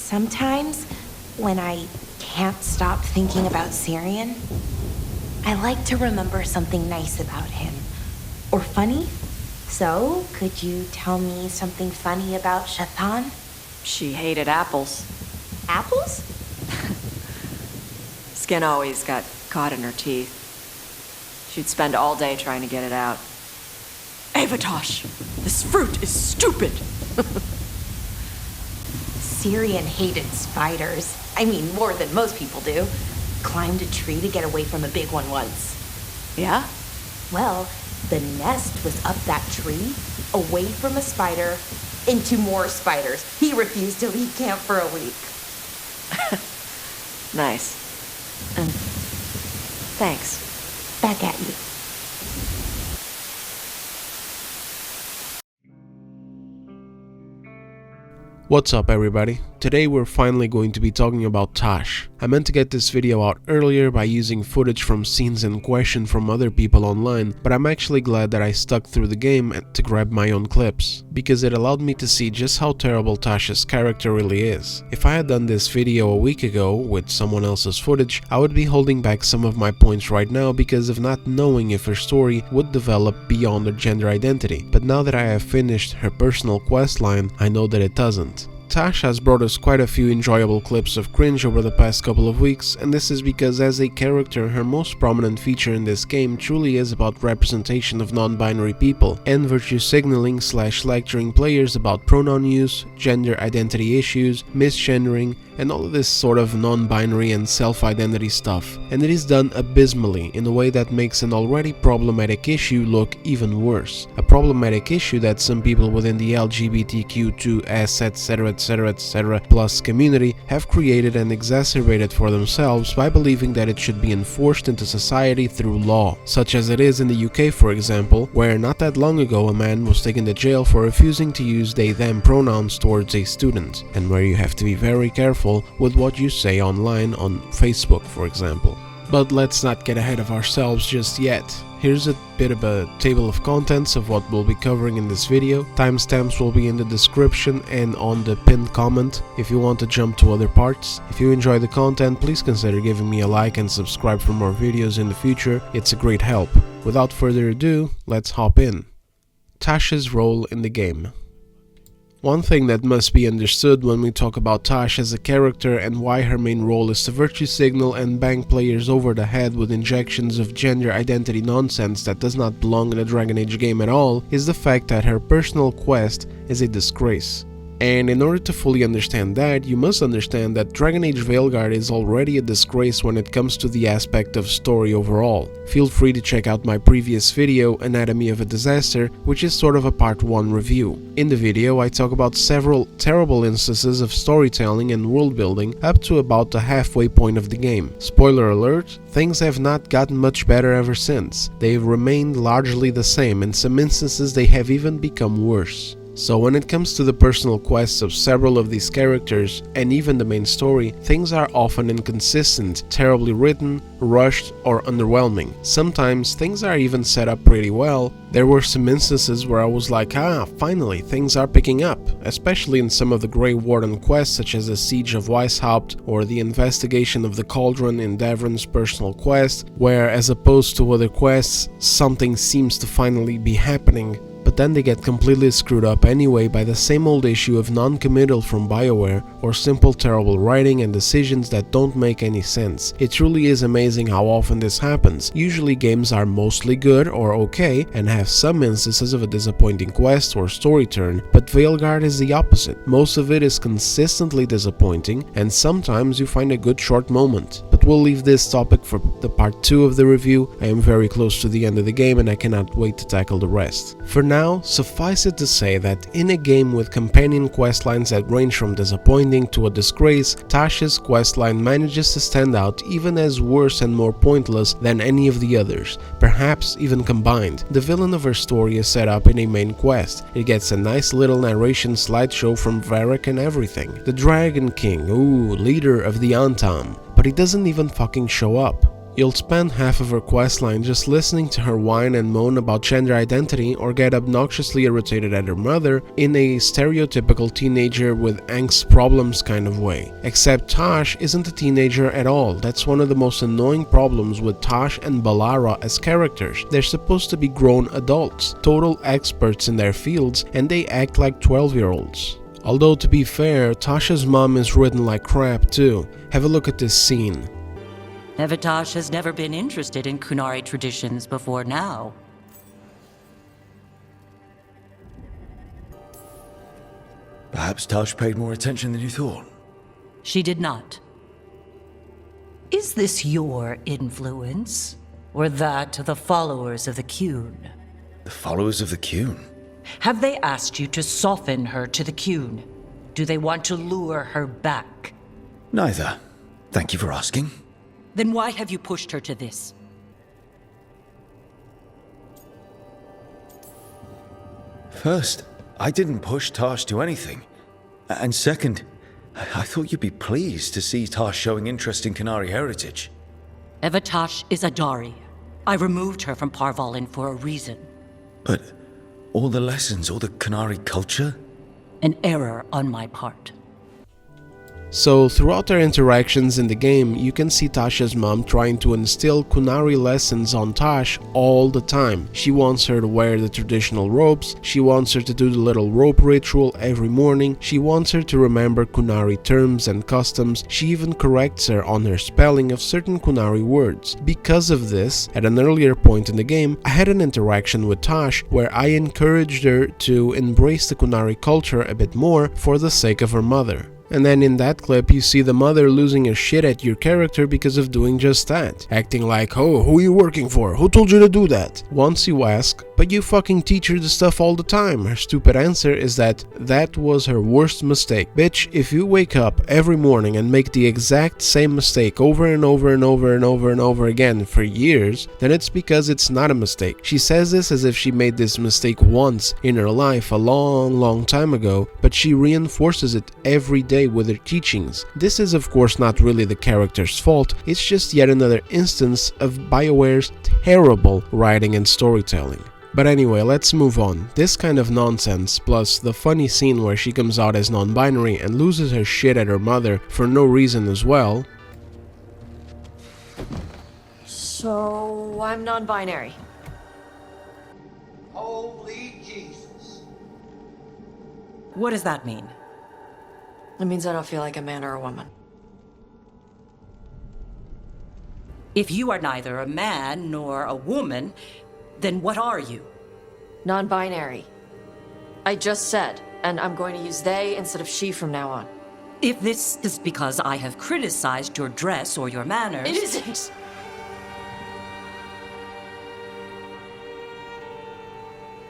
Sometimes, when I can't stop thinking about Syrian, I like to remember something nice about him. Or funny. So, could you tell me something funny about Shathan? She hated apples. Apples? Skin always got caught in her teeth. She'd spend all day trying to get it out. Taash, this fruit is stupid! Syrian hated spiders. I mean, more than most people do. Climbed a tree to get away from a big one once. Yeah? Well, the nest was up that tree, away from a spider, into more spiders. He refused to leave camp for a week. Nice. Thanks. Back at you. What's up everybody? Today we're finally going to be talking about Taash. I meant to get this video out earlier by using footage from scenes in question from other people online, but I'm actually glad that I stuck through the game to grab my own clips, because it allowed me to see just how terrible Taash's character really is. If I had done this video a week ago with someone else's footage, I would be holding back some of my points right now because of not knowing if her story would develop beyond her gender identity, but now that I have finished her personal questline, I know that it doesn't. Taash has brought us quite a few enjoyable clips of cringe over the past couple of weeks, and this is because as a character, her most prominent feature in this game truly is about representation of non-binary people, and virtue signaling / lecturing players about pronoun use, gender identity issues, misgendering, and all of this sort of non-binary and self-identity stuff. And it is done abysmally in a way that makes an already problematic issue look even worse. A problematic issue that some people within the LGBTQ2S etc plus community have created and exacerbated for themselves by believing that it should be enforced into society through law, such as it is in the UK for example, where not that long ago a man was taken to jail for refusing to use they/them pronouns towards a student, and where you have to be very careful with what you say online on Facebook for example. But let's not get ahead of ourselves just yet. Here's a bit of a table of contents of what we'll be covering in this video. Timestamps will be in the description and on the pinned comment if you want to jump to other parts. If you enjoy the content, please consider giving me a like and subscribe for more videos in the future. It's a great help. Without further ado, let's hop in. Taash's role in the game. One thing that must be understood when we talk about Taash as a character and why her main role is to virtue signal and bang players over the head with injections of gender identity nonsense that does not belong in a Dragon Age game at all is the fact that her personal quest is a disgrace. And in order to fully understand that, you must understand that Dragon Age Veilguard is already a disgrace when it comes to the aspect of story overall. Feel free to check out my previous video, Anatomy of a Disaster, which is sort of a part 1 review. In the video, I talk about several terrible instances of storytelling and world building up to about the halfway point of the game. Spoiler alert, things have not gotten much better ever since. They've remained largely the same, in some instances they have even become worse. So when it comes to the personal quests of several of these characters, and even the main story, things are often inconsistent, terribly written, rushed, or underwhelming. Sometimes things are even set up pretty well. There were some instances where I was like, finally, things are picking up, especially in some of the Grey Warden quests such as the Siege of Weishaupt or the Investigation of the Cauldron in Davron's personal quest, where as opposed to other quests, something seems to finally be happening. But then they get completely screwed up anyway by the same old issue of non-committal from BioWare or simple terrible writing and decisions that don't make any sense. It truly is amazing how often this happens. Usually games are mostly good or okay and have some instances of a disappointing quest or story turn, but Veilguard is the opposite. Most of it is consistently disappointing and sometimes you find a good short moment. But we'll leave this topic for the part 2 of the review. I am very close to the end of the game and I cannot wait to tackle the rest. For now, suffice it to say that in a game with companion questlines that range from disappointing to a disgrace, Taash's questline manages to stand out even as worse and more pointless than any of the others, perhaps even combined. The villain of her story is set up in a main quest. It gets a nice little narration slideshow from Varric and everything. The Dragon King, leader of the Antam, but he doesn't even fucking show up. You'll spend half of her questline just listening to her whine and moan about gender identity or get obnoxiously irritated at her mother in a stereotypical teenager with angst problems kind of way. Except Taash isn't a teenager at all. That's one of the most annoying problems with Taash and Balara as characters. They're supposed to be grown adults, total experts in their fields, and they act like 12-year-olds. Although to be fair, Tasha's mom is written like crap too. Have a look at this scene. Taash has never been interested in Kunari traditions before now. Perhaps Taash paid more attention than you thought. She did not. Is this your influence? Or that of the followers of the Qun? The followers of the Qun? Have they asked you to soften her to the Qun? Do they want to lure her back? Neither. Thank you for asking. Then why have you pushed her to this? First, I didn't push Taash to anything. And second, I thought you'd be pleased to see Taash showing interest in Kunari heritage. Taash is a Dari. I removed her from Parvalin for a reason. But all the lessons, all the Kunari culture? An error on my part. So throughout their interactions in the game, you can see Tasha's mom trying to instill Kunari lessons on Taash all the time. She wants her to wear the traditional robes, she wants her to do the little rope ritual every morning, she wants her to remember Kunari terms and customs, she even corrects her on her spelling of certain Kunari words. Because of this, at an earlier point in the game, I had an interaction with Taash where I encouraged her to embrace the Kunari culture a bit more for the sake of her mother. And then in that clip you see the mother losing her shit at your character because of doing just that. Acting like, oh, who are you working for? Who told you to do that? Once you ask, but you fucking teach her the stuff all the time. Her stupid answer is that that was her worst mistake. Bitch, if you wake up every morning and make the exact same mistake over and over and over and over and over again for years, then it's because it's not a mistake. She says this as if she made this mistake once in her life a long time ago, but she reinforces it every day with her teachings. This is of course not really the character's fault, it's just yet another instance of BioWare's terrible writing and storytelling. But anyway, let's move on. This kind of nonsense, plus the funny scene where she comes out as non-binary and loses her shit at her mother for no reason as well. So, I'm non-binary. Holy Jesus. What does that mean? It means I don't feel like a man or a woman. If you are neither a man nor a woman, then what are you? Non-binary. I just said, and I'm going to use they instead of she from now on. If this is because I have criticized your dress or your manners... It isn't!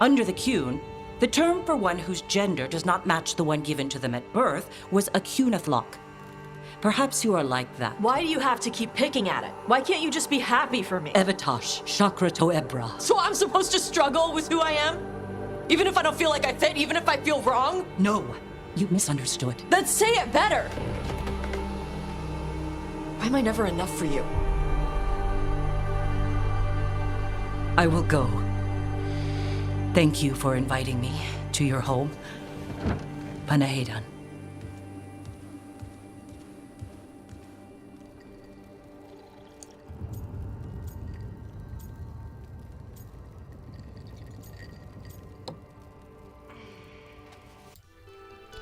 Under the Qun, the term for one whose gender does not match the one given to them at birth was a Qunathlok. Perhaps you are like that. Why do you have to keep picking at it? Why can't you just be happy for me? Evatash, Chakra to Ebra. So I'm supposed to struggle with who I am? Even if I don't feel like I fit, even if I feel wrong? No, you misunderstood. Then say it better! Why am I never enough for you? I will go. Thank you for inviting me to your home. Panahedan.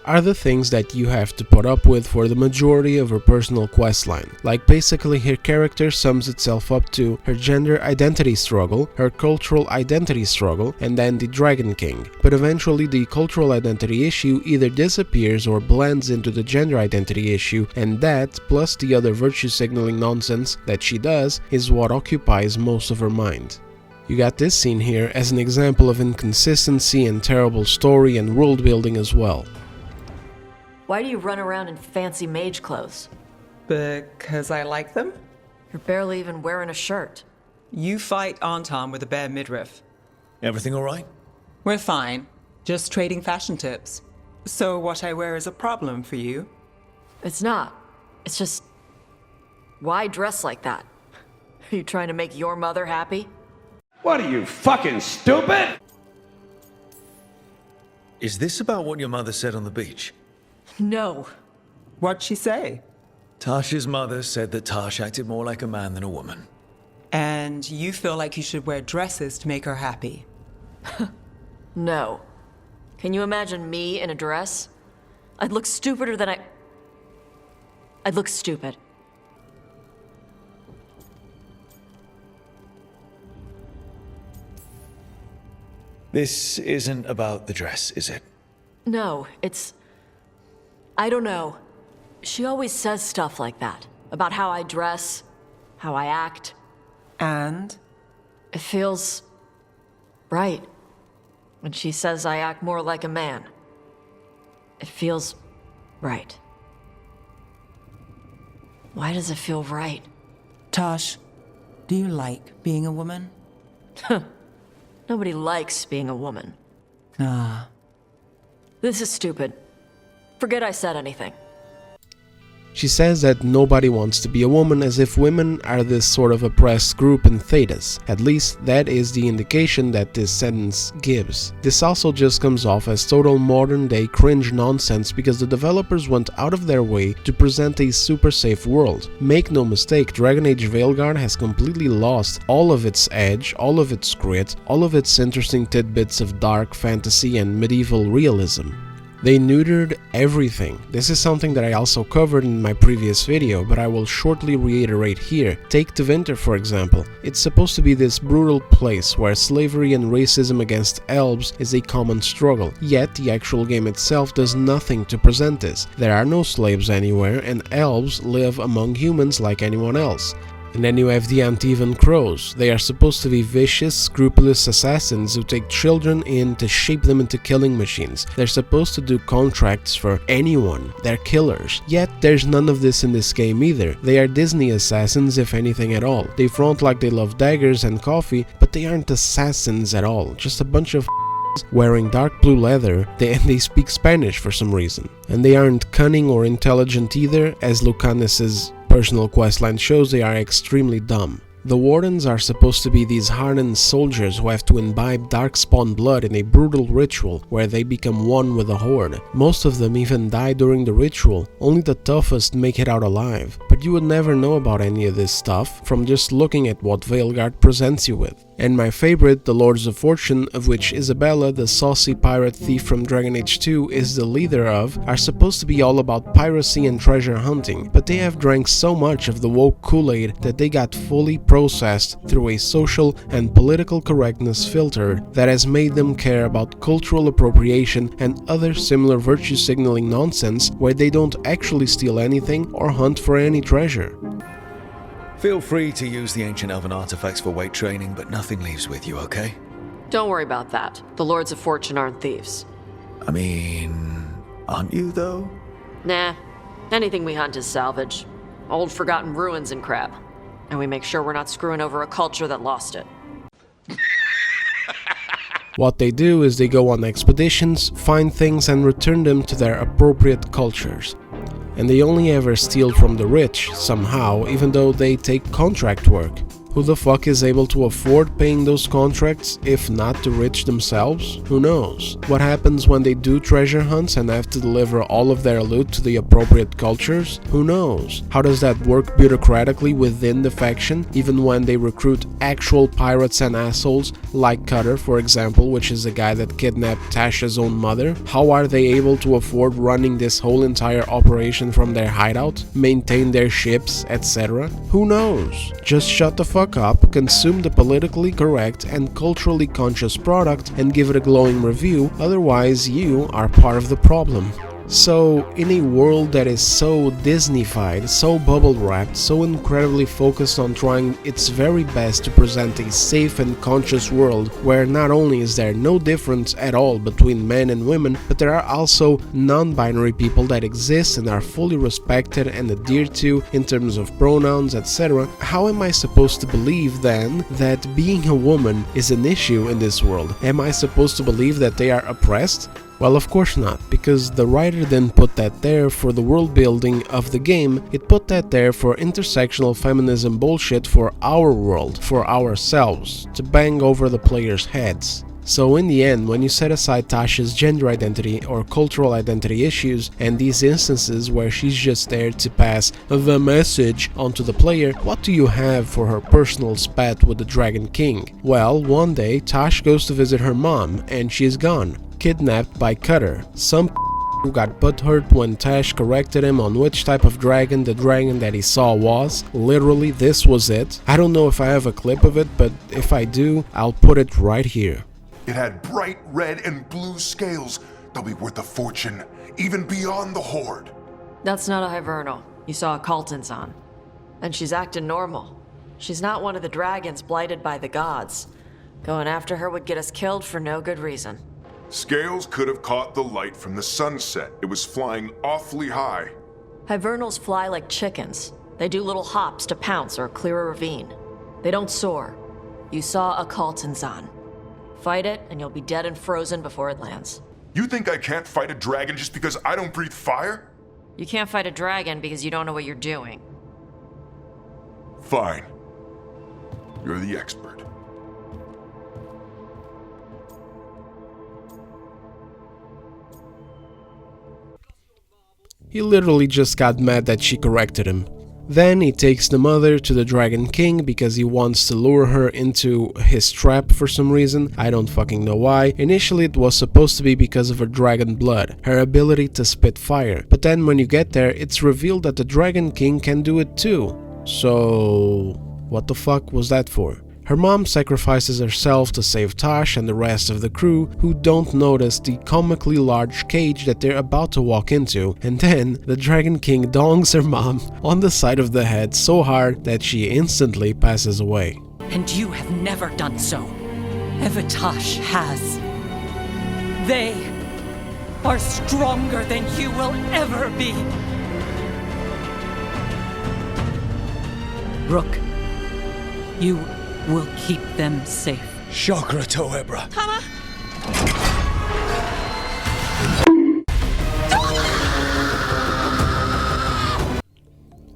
Are the things that you have to put up with for the majority of her personal questline. Like basically her character sums itself up to her gender identity struggle, her cultural identity struggle, and then the Dragon King. But eventually the cultural identity issue either disappears or blends into the gender identity issue, and that, plus the other virtue signaling nonsense that she does, is what occupies most of her mind. You got this scene here as an example of inconsistency and terrible story and world building as well. Why do you run around in fancy mage clothes? Because I like them? You're barely even wearing a shirt. You fight Anton with a bare midriff. Everything all right? We're fine. Just trading fashion tips. So what I wear is a problem for you? It's not. It's just... Why dress like that? Are you trying to make your mother happy? What are you, fucking stupid? Is this about what your mother said on the beach? No. What'd she say? Tash's mother said that Taash acted more like a man than a woman. And you feel like you should wear dresses to make her happy? No. Can you imagine me in a dress? I'd look stupider than I'd look stupid. This isn't about the dress, is it? No, it's... I don't know. She always says stuff like that. About how I dress, how I act. And? It feels... right. When she says I act more like a man. It feels... right. Why does it feel right? Taash, do you like being a woman? Nobody likes being a woman. Ah. This is stupid. Forget I said anything. She says that nobody wants to be a woman, as if women are this sort of oppressed group in Thedas. At least that is the indication that this sentence gives. This also just comes off as total modern day cringe nonsense because the developers went out of their way to present a super safe world. Make no mistake, Dragon Age Veilguard has completely lost all of its edge, all of its grit, all of its interesting tidbits of dark fantasy and medieval realism. They neutered everything. This is something that I also covered in my previous video, but I will shortly reiterate here. Take Tevinter for example. It's supposed to be this brutal place where slavery and racism against elves is a common struggle, yet the actual game itself does nothing to present this. There are no slaves anywhere, and elves live among humans like anyone else. And then you have the Antivan Crows. They are supposed to be vicious, scrupulous assassins who take children in to shape them into killing machines. They're supposed to do contracts for anyone. They're killers. Yet there's none of this in this game either. They are Disney assassins, if anything at all. They front like they love daggers and coffee, but they aren't assassins at all. Just a bunch of wearing dark blue leather, and they speak Spanish for some reason. And they aren't cunning or intelligent either, as Lucanus's personal questline shows. They are extremely dumb. The Wardens are supposed to be these hardened soldiers who have to imbibe darkspawn blood in a brutal ritual where they become one with the Horde. Most of them even die during the ritual, only the toughest make it out alive. But you would never know about any of this stuff from just looking at what Veilguard presents you with. And my favorite, the Lords of Fortune, of which Isabella, the saucy pirate thief from Dragon Age 2, is the leader of, are supposed to be all about piracy and treasure hunting, but they have drank so much of the woke Kool-Aid that they got fully processed through a social and political correctness filter that has made them care about cultural appropriation and other similar virtue signaling nonsense where they don't actually steal anything or hunt for any treasure. Feel free to use the ancient elven artifacts for weight training, but nothing leaves with you, okay? Don't worry about that. The Lords of Fortune aren't thieves. I mean, aren't you though? Nah. Anything we hunt is salvage. Old forgotten ruins and crap. And we make sure we're not screwing over a culture that lost it. What they do is they go on expeditions, find things and return them to their appropriate cultures. And they only ever steal from the rich, somehow, even though they take contract work. Who the fuck is able to afford paying those contracts, if not the rich themselves? Who knows? What happens when they do treasure hunts and have to deliver all of their loot to the appropriate cultures? Who knows? How does that work bureaucratically within the faction, even when they recruit actual pirates and assholes, like Cutter for example, which is the guy that kidnapped Tasha's own mother? How are they able to afford running this whole entire operation from their hideout, maintain their ships, etc.? Who knows? Just shut the fuck up, consume the politically correct and culturally conscious product and give it a glowing review, otherwise you are part of the problem. So, in a world that is so Disneyfied, so bubble-wrapped, so incredibly focused on trying its very best to present a safe and conscious world where not only is there no difference at all between men and women, but there are also non-binary people that exist and are fully respected and adhered to in terms of pronouns, etc., how am I supposed to believe then that being a woman is an issue in this world? Am I supposed to believe that they are oppressed? Well, of course not, because the writer didn't put that there for the world building of the game, it put that there for intersectional feminism bullshit for our world, for ourselves, to bang over the players' heads. So in the end, when you set aside Taash's gender identity or cultural identity issues and these instances where she's just there to pass the message onto the player, what do you have for her personal spat with the Dragon King? Well, one day Taash goes to visit her mom and she's gone, kidnapped by Cutter, some who got butthurt when Taash corrected him on which type of dragon the dragon that he saw was. Literally, this was it. I don't know if I have a clip of it, but if I do, I'll put it right here. It had bright red and blue scales. They'll be worth a fortune, even beyond the Horde. That's not a Hivernal. You saw a Konzern. And she's acting normal. She's not one of the dragons blighted by the gods. Going after her would get us killed for no good reason. Scales could have caught the light from the sunset. It was flying awfully high. Hivernals fly like chickens. They do little hops to pounce or clear a ravine. They don't soar. You saw a Konzern. Fight it, and you'll be dead and frozen before it lands. You think I can't fight a dragon just because I don't breathe fire? You can't fight a dragon because you don't know what you're doing. Fine. You're the expert. He literally just got mad that she corrected him. Then he takes the mother to the Dragon King because he wants to lure her into his trap for some reason. I don't fucking know why. Initially it was supposed to be because of her dragon blood, her ability to spit fire. But then when you get there, it's revealed that the Dragon King can do it too. So what the fuck was that for? Her mom sacrifices herself to save Taash and the rest of the crew, who don't notice the comically large cage that they're about to walk into, and then the Dragon King dongs her mom on the side of the head so hard that she instantly passes away. And you have never done so. Taash has. They are stronger than you will ever be. Rook, you will keep them safe. Chakra Toebra.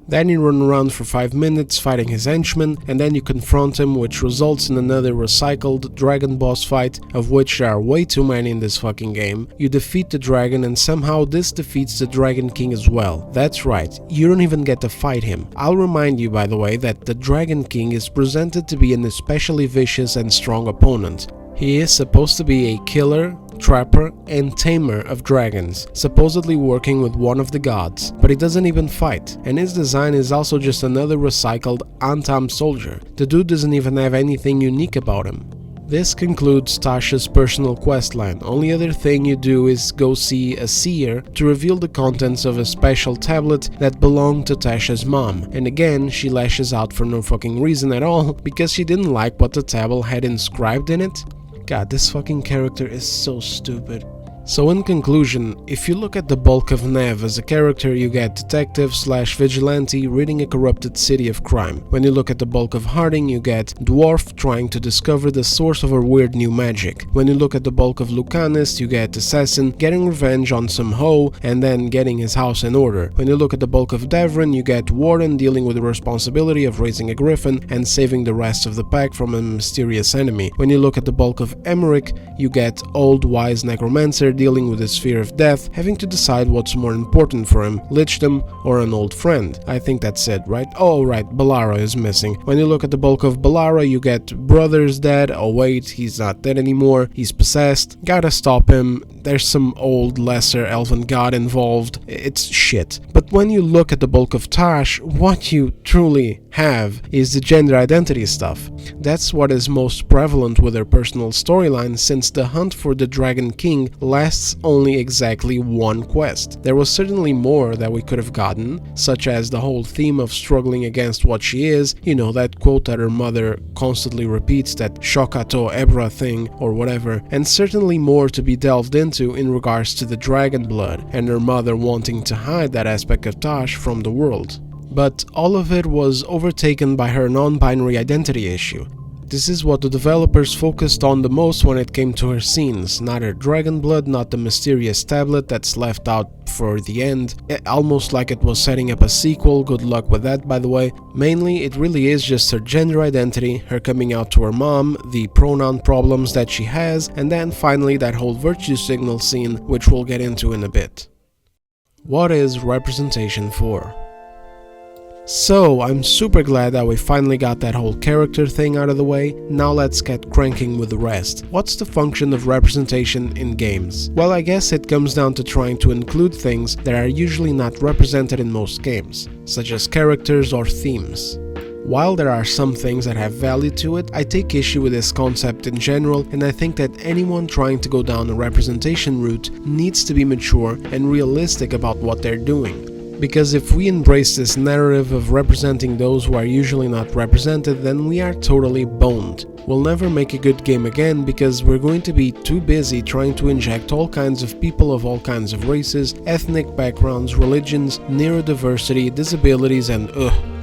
Then you run around for 5 minutes fighting his henchmen, and then you confront him, which results in another recycled dragon boss fight, of which there are way too many in this fucking game. You defeat the dragon, and somehow this defeats the Dragon King as well. That's right, you don't even get to fight him. I'll remind you, by the way, that the Dragon King is presented to be an especially vicious and strong opponent. He is supposed to be a killer, trapper, and tamer of dragons, supposedly working with one of the gods, but he doesn't even fight, and his design is also just another recycled Antam soldier. The dude doesn't even have anything unique about him. This concludes Taash's personal questline. Only other thing you do is go see a seer to reveal the contents of a special tablet that belonged to Taash's mom, and again she lashes out for no fucking reason at all because she didn't like what the tablet had inscribed in it. God, this fucking character is so stupid. So in conclusion, if you look at the bulk of Nev as a character, you get detective / vigilante reading a corrupted city of crime. When you look at the bulk of Harding, you get dwarf trying to discover the source of her weird new magic. When you look at the bulk of Lucanus, you get assassin getting revenge on some hoe and then getting his house in order. When you look at the bulk of Devrin, you get Warden dealing with the responsibility of raising a griffin and saving the rest of the pack from a mysterious enemy. When you look at the bulk of Emmerich, you get old wise necromancer dealing with his fear of death, having to decide what's more important for him, lichdom or an old friend. I think that's it, right? Oh right, Balara is missing. When you look at the bulk of Balara, you get brother's dead, oh wait, he's not dead anymore, he's possessed, gotta stop him, there's some old lesser elven god involved, it's shit. But when you look at the bulk of Taash, what you truly have is the gender identity stuff. That's what is most prevalent with her personal storyline, since the hunt for the Dragon King lasts only exactly one quest. There was certainly more that we could have gotten, such as the whole theme of struggling against what she is, you know, that quote that her mother constantly repeats, that Shokato Ebra thing or whatever, and certainly more to be delved into in regards to the dragon blood and her mother wanting to hide that aspect of Taash from the world. But all of it was overtaken by her non-binary identity issue. This is what the developers focused on the most when it came to her scenes, not her dragon blood, not the mysterious tablet that's left out for the end, almost like it was setting up a sequel, good luck with that by the way. Mainly it really is just her gender identity, her coming out to her mom, the pronoun problems that she has, and then finally that whole virtue signal scene, which we'll get into in a bit. What is representation for? So, I'm super glad that we finally got that whole character thing out of the way. Now let's get cranking with the rest. What's the function of representation in games? Well, I guess it comes down to trying to include things that are usually not represented in most games, such as characters or themes. While there are some things that have value to it, I take issue with this concept in general, and I think that anyone trying to go down a representation route needs to be mature and realistic about what they're doing. Because if we embrace this narrative of representing those who are usually not represented, then we are totally boned. We'll never make a good game again because we're going to be too busy trying to inject all kinds of people of all kinds of races, ethnic backgrounds, religions, neurodiversity, disabilities, and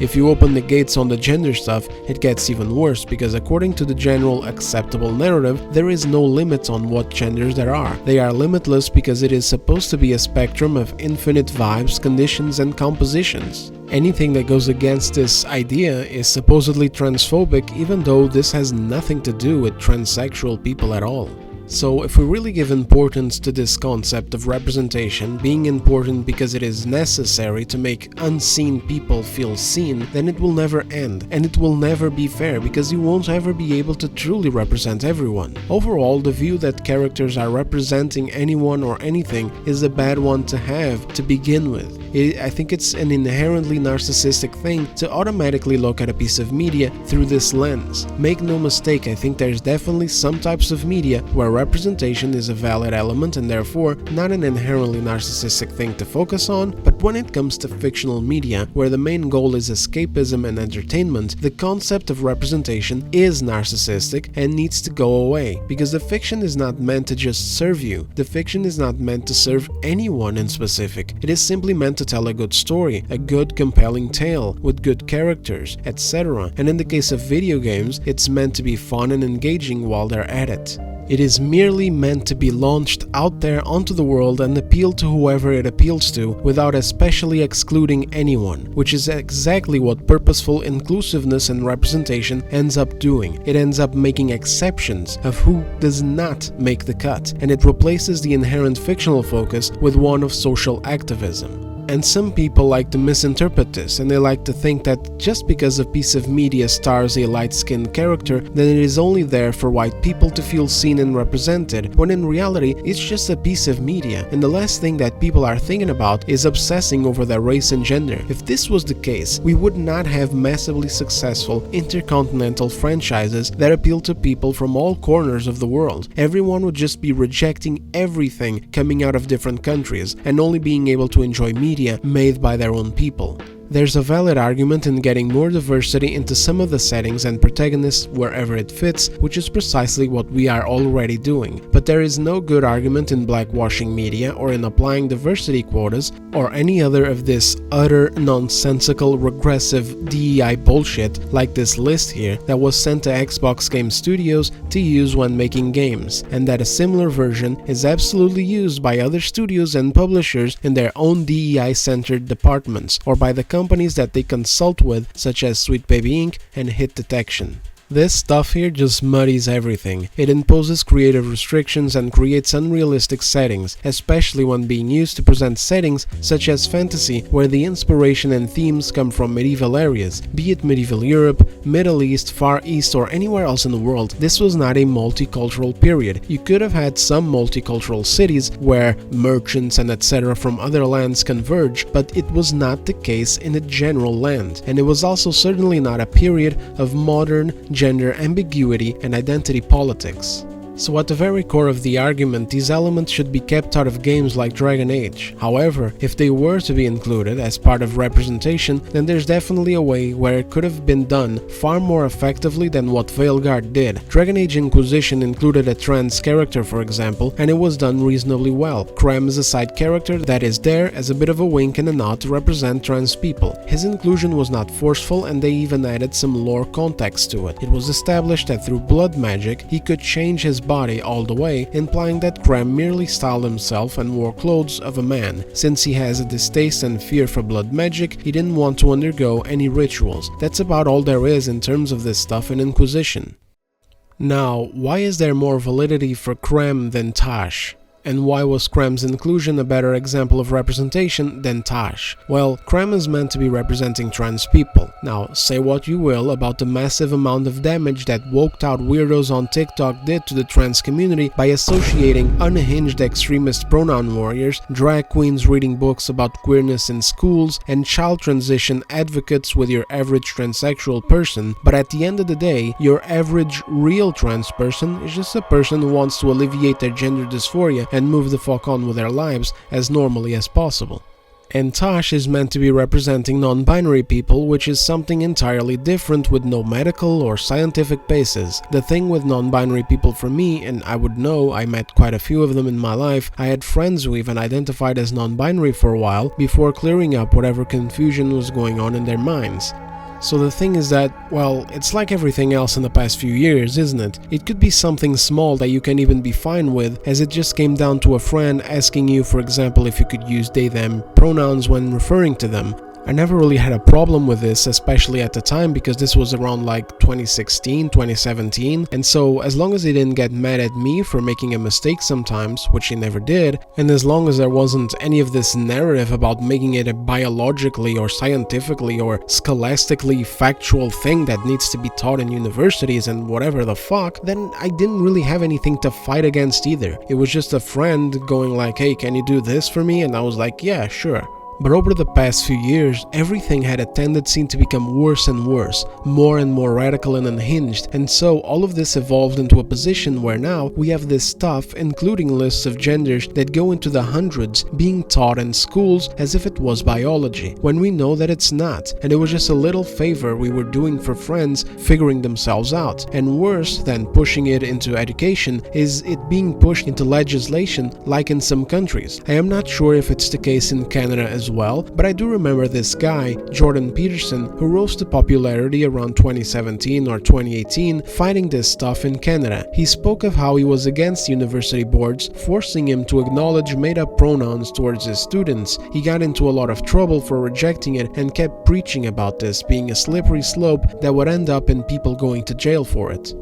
if you open the gates on the gender stuff, it gets even worse because according to the general acceptable narrative, there is no limit on what genders there are. They are limitless because it is supposed to be a spectrum of infinite vibes, conditions, and compositions. Anything that goes against this idea is supposedly transphobic, even though this has nothing to do with transsexual people at all. So if we really give importance to this concept of representation being important because it is necessary to make unseen people feel seen, then it will never end, and it will never be fair because you won't ever be able to truly represent everyone. Overall, the view that characters are representing anyone or anything is a bad one to have to begin with. I think it's an inherently narcissistic thing to automatically look at a piece of media through this lens. Make no mistake, I think there's definitely some types of media where representation is a valid element and therefore not an inherently narcissistic thing to focus on, but when it comes to fictional media, where the main goal is escapism and entertainment, the concept of representation is narcissistic and needs to go away, because the fiction is not meant to just serve you. The fiction is not meant to serve anyone in specific. It is simply meant to tell a good story, a good compelling tale, with good characters, etc. And in the case of video games, it's meant to be fun and engaging while they're at it. It is merely meant to be launched out there onto the world and appeal to whoever it appeals to without especially excluding anyone, which is exactly what purposeful inclusiveness and representation ends up doing. It ends up making exceptions of who does not make the cut, and it replaces the inherent fictional focus with one of social activism. And some people like to misinterpret this, and they like to think that just because a piece of media stars a light-skinned character, then it is only there for white people to feel seen and represented, when in reality it's just a piece of media, and the last thing that people are thinking about is obsessing over their race and gender. If this was the case, we would not have massively successful intercontinental franchises that appeal to people from all corners of the world. Everyone would just be rejecting everything coming out of different countries, and only being able to enjoy media made by their own people. There's a valid argument in getting more diversity into some of the settings and protagonists wherever it fits, which is precisely what we are already doing. But there is no good argument in blackwashing media or in applying diversity quotas or any other of this utter nonsensical regressive DEI bullshit like this list here that was sent to Xbox Game Studios to use when making games, and that a similar version is absolutely used by other studios and publishers in their own DEI-centered departments or by the companies that they consult with, such as Sweet Baby Inc. and Hit Detection. This stuff here just muddies everything. It imposes creative restrictions and creates unrealistic settings, especially when being used to present settings such as fantasy, where the inspiration and themes come from medieval areas, be it medieval Europe, Middle East, Far East, or anywhere else in the world. This was not a multicultural period. You could have had some multicultural cities where merchants and etc. from other lands converge, but it was not the case in a general land, and it was also certainly not a period of modern gender ambiguity and identity politics. So at the very core of the argument, these elements should be kept out of games like Dragon Age. However, if they were to be included as part of representation, then there's definitely a way where it could have been done far more effectively than what Veilguard did. Dragon Age Inquisition included a trans character, for example, and it was done reasonably well. Krem is a side character that is there as a bit of a wink and a nod to represent trans people. His inclusion was not forceful, and they even added some lore context to it. It was established that through blood magic, he could change his body all the way, implying that Krem merely styled himself and wore clothes of a man. Since he has a distaste and fear for blood magic, he didn't want to undergo any rituals. That's about all there is in terms of this stuff in Inquisition. Now, why is there more validity for Krem than Taash? And why was Krem's inclusion a better example of representation than Taash? Well, Krem is meant to be representing trans people. Now, say what you will about the massive amount of damage that woked-out weirdos on TikTok did to the trans community by associating unhinged extremist pronoun warriors, drag queens reading books about queerness in schools, and child transition advocates with your average transsexual person, but at the end of the day, your average real trans person is just a person who wants to alleviate their gender dysphoria and move the fuck on with their lives as normally as possible. And Taash is meant to be representing non-binary people, which is something entirely different with no medical or scientific basis. The thing with non-binary people for me, and I would know, I met quite a few of them in my life, I had friends who even identified as non-binary for a while before clearing up whatever confusion was going on in their minds. So the thing is that, well, it's like everything else in the past few years, isn't it? It could be something small that you can even be fine with, as it just came down to a friend asking you, for example, if you could use they/them pronouns when referring to them. I never really had a problem with this, especially at the time, because this was around like 2016, 2017, and so as long as he didn't get mad at me for making a mistake sometimes, which he never did, and as long as there wasn't any of this narrative about making it a biologically or scientifically or scholastically factual thing that needs to be taught in universities and whatever the fuck, then I didn't really have anything to fight against either. It was just a friend going like, hey, can you do this for me? And I was like, yeah, sure. But over the past few years, everything had a tendency to become worse and worse, more and more radical and unhinged, and so all of this evolved into a position where now we have this stuff, including lists of genders that go into the hundreds, being taught in schools as if it was biology, when we know that it's not, and it was just a little favor we were doing for friends figuring themselves out. And worse than pushing it into education is it being pushed into legislation like in some countries. I am not sure if it's the case in Canada as well, but I do remember this guy, Jordan Peterson, who rose to popularity around 2017 or 2018 fighting this stuff in Canada. He spoke of how he was against university boards forcing him to acknowledge made-up pronouns towards his students. He got into a lot of trouble for rejecting it and kept preaching about this being a slippery slope that would end up in people going to jail for it.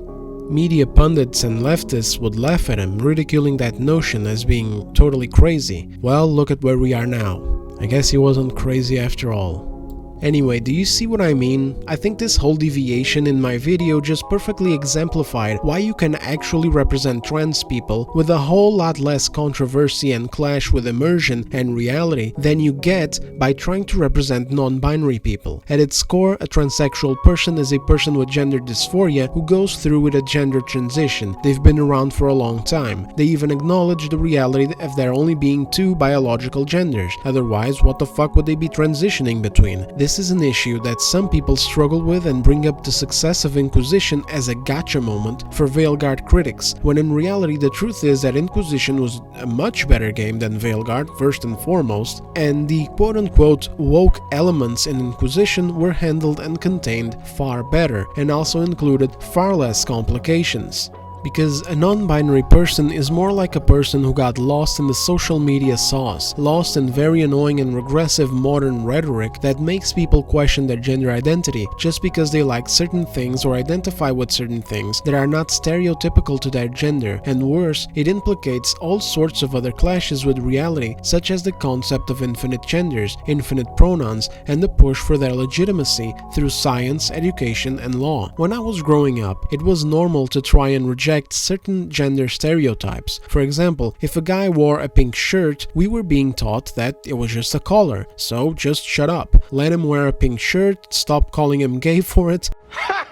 Media pundits and leftists would laugh at him, ridiculing that notion as being totally crazy. Well, look at where we are now. I guess he wasn't crazy after all. Anyway, do you see what I mean? I think this whole deviation in my video just perfectly exemplified why you can actually represent trans people with a whole lot less controversy and clash with immersion and reality than you get by trying to represent non-binary people. At its core, a transsexual person is a person with gender dysphoria who goes through with a gender transition. They've been around for a long time. They even acknowledge the reality of there only being two biological genders. Otherwise, what the fuck would they be transitioning between? This is an issue that some people struggle with and bring up the success of Inquisition as a gotcha moment for Veilguard critics, when in reality the truth is that Inquisition was a much better game than Veilguard, first and foremost, and the quote-unquote woke elements in Inquisition were handled and contained far better, and also included far less complications. Because a non-binary person is more like a person who got lost in the social media sauce, lost in very annoying and regressive modern rhetoric that makes people question their gender identity just because they like certain things or identify with certain things that are not stereotypical to their gender, and worse, it implicates all sorts of other clashes with reality, such as the concept of infinite genders, infinite pronouns, and the push for their legitimacy through science, education, and law. When I was growing up, it was normal to try and reject certain gender stereotypes. For example, if a guy wore a pink shirt, we were being taught that it was just a color, so just shut up. Let him wear a pink shirt, stop calling him gay for it. Ha!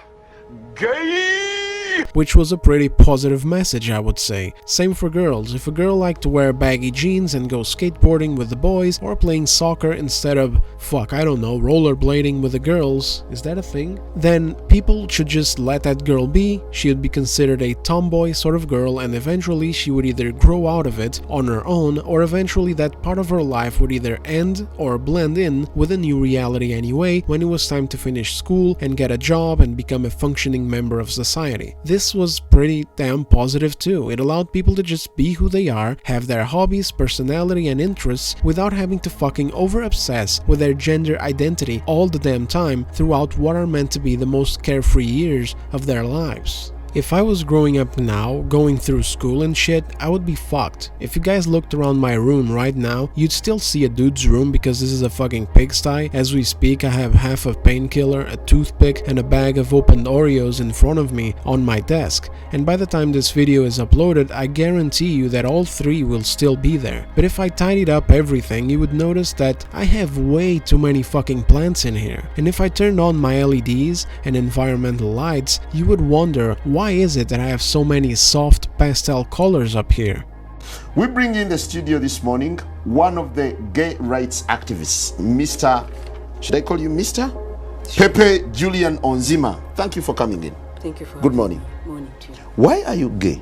Gay! which was a pretty positive message, I would say. Same for girls. If a girl liked to wear baggy jeans and go skateboarding with the boys, or playing soccer instead of, I don't know, rollerblading with the girls, is that a thing? Then people should just let that girl be. She would be considered a tomboy sort of girl, and eventually she would either grow out of it on her own, or eventually that part of her life would either end or blend in with a new reality anyway when it was time to finish school and get a job and become a functioning member of society. This was pretty damn positive too. It allowed people to just be who they are, have their hobbies, personality and interests without having to fucking over-obsess with their gender identity all the damn time throughout what are meant to be the most carefree years of their lives. If I was growing up now, going through school and shit, I would be fucked. If you guys looked around my room right now, you'd still see a dude's room because this is a fucking pigsty. As we speak, I have half a painkiller, a toothpick, and a bag of opened Oreos in front of me on my desk. And by the time this video is uploaded, I guarantee you that all three will still be there. But if I tidied up everything, you would notice that I have way too many fucking plants in here. And if I turned on my LEDs and environmental lights, you would wonder, why is it that I have so many soft pastel colors up here? We bring in the studio this morning one of the gay rights activists, Mr. Should I call you Mr? Sure. Pepe Julian Onzima. Thank you for coming in. Thank you for Good morning. Morning to you. Why are you gay?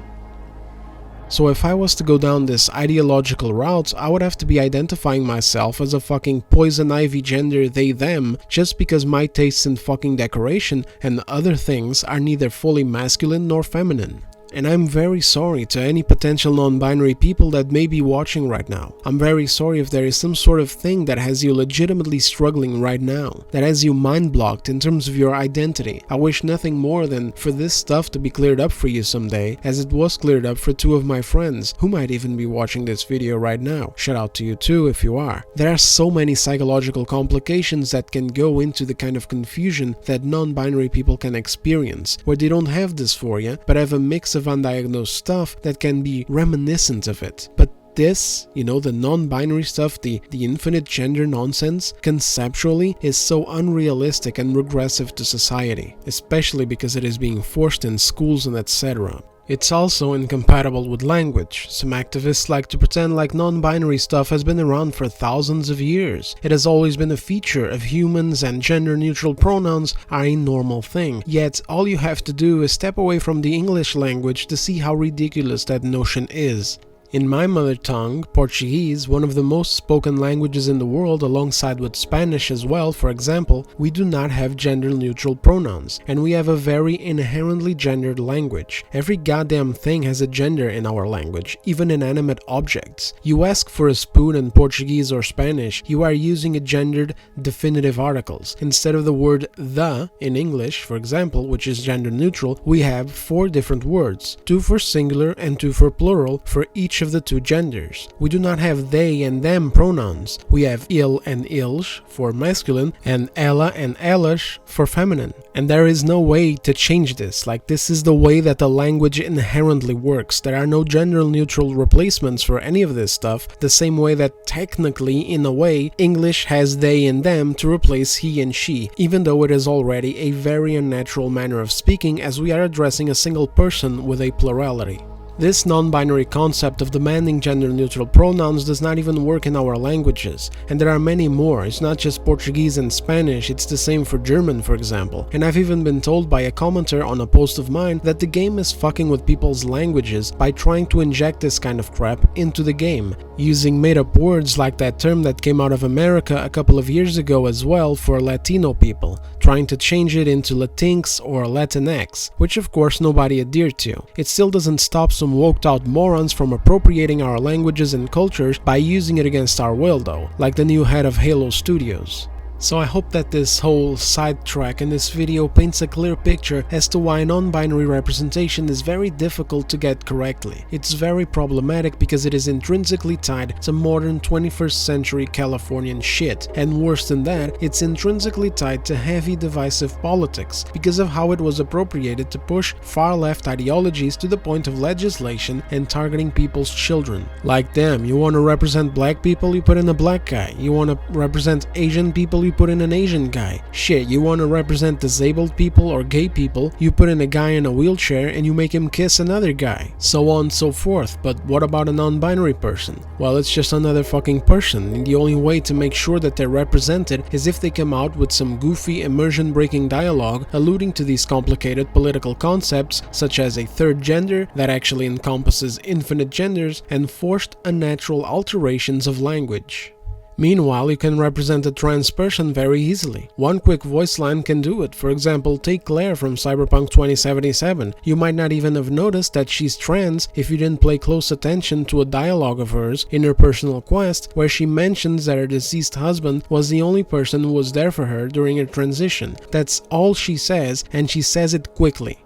So if I was to go down this ideological route, I would have to be identifying myself as a fucking poison ivy gender they them just because my tastes in fucking decoration and other things are neither fully masculine nor feminine. And I'm very sorry to any potential non-binary people that may be watching right now. I'm very sorry if there is some sort of thing that has you legitimately struggling right now, that has you mind-blocked in terms of your identity. I wish nothing more than for this stuff to be cleared up for you someday, as it was cleared up for two of my friends, who might even be watching this video right now. Shout out to you too if you are. There are so many psychological complications that can go into the kind of confusion that non-binary people can experience, where they don't have dysphoria, but have a mix of undiagnosed stuff that can be reminiscent of it. But this, you know, the non-binary stuff, the infinite gender nonsense, conceptually is so unrealistic and regressive to society, especially because it is being forced in schools and etc. It's also incompatible with language. Some activists like to pretend like non-binary stuff has been around for thousands of years. It has always been a feature of humans and gender-neutral pronouns are a normal thing. Yet all you have to do is step away from the English language to see how ridiculous that notion is. In my mother tongue, Portuguese, one of the most spoken languages in the world alongside with Spanish as well, for example, we do not have gender-neutral pronouns, and we have a very inherently gendered language. Every goddamn thing has a gender in our language, even inanimate objects. You ask for a spoon in Portuguese or Spanish, you are using a gendered definitive articles. Instead of the word the in English, for example, which is gender-neutral, we have 4 different words, 2 for singular and 2 for plural for each of the 2 genders. We do not have they and them pronouns. We have il and ilsh for masculine and ela and elas for feminine. And there is no way to change this. Like, this is the way that the language inherently works. There are no gender neutral replacements for any of this stuff, the same way that technically, in a way, English has they and them to replace he and she, even though it is already a very unnatural manner of speaking as we are addressing a single person with a plurality. This non-binary concept of demanding gender-neutral pronouns does not even work in our languages, and there are many more. It's not just Portuguese and Spanish, it's the same for German, for example. And I've even been told by a commenter on a post of mine that the game is fucking with people's languages by trying to inject this kind of crap into the game, using made-up words like that term that came out of America a couple of years ago as well for Latino people, trying to change it into Latinx or Latinx, which of course nobody adhered to. It still doesn't stop some woked out morons from appropriating our languages and cultures by using it against our will though, like the new head of Halo Studios. So I hope that this whole sidetrack in this video paints a clear picture as to why non-binary representation is very difficult to get correctly. It's very problematic because it is intrinsically tied to modern 21st century Californian shit, and worse than that, it's intrinsically tied to heavy divisive politics because of how it was appropriated to push far-left ideologies to the point of legislation and targeting people's children. Like, damn, you want to represent black people, you put in a black guy. You want to represent Asian people, you we put in an Asian guy. Shit, you want to represent disabled people or gay people, you put in a guy in a wheelchair and you make him kiss another guy. So on and so forth. But what about a non-binary person? Well, it's just another fucking person, and the only way to make sure that they're represented is if they come out with some goofy immersion-breaking dialogue alluding to these complicated political concepts such as a third gender that actually encompasses infinite genders and forced unnatural alterations of language. Meanwhile, you can represent a trans person very easily. One quick voice line can do it. For example, take Claire from Cyberpunk 2077. You might not even have noticed that she's trans if you didn't pay close attention to a dialogue of hers in her personal quest where she mentions that her deceased husband was the only person who was there for her during her transition. That's all she says, and she says it quickly.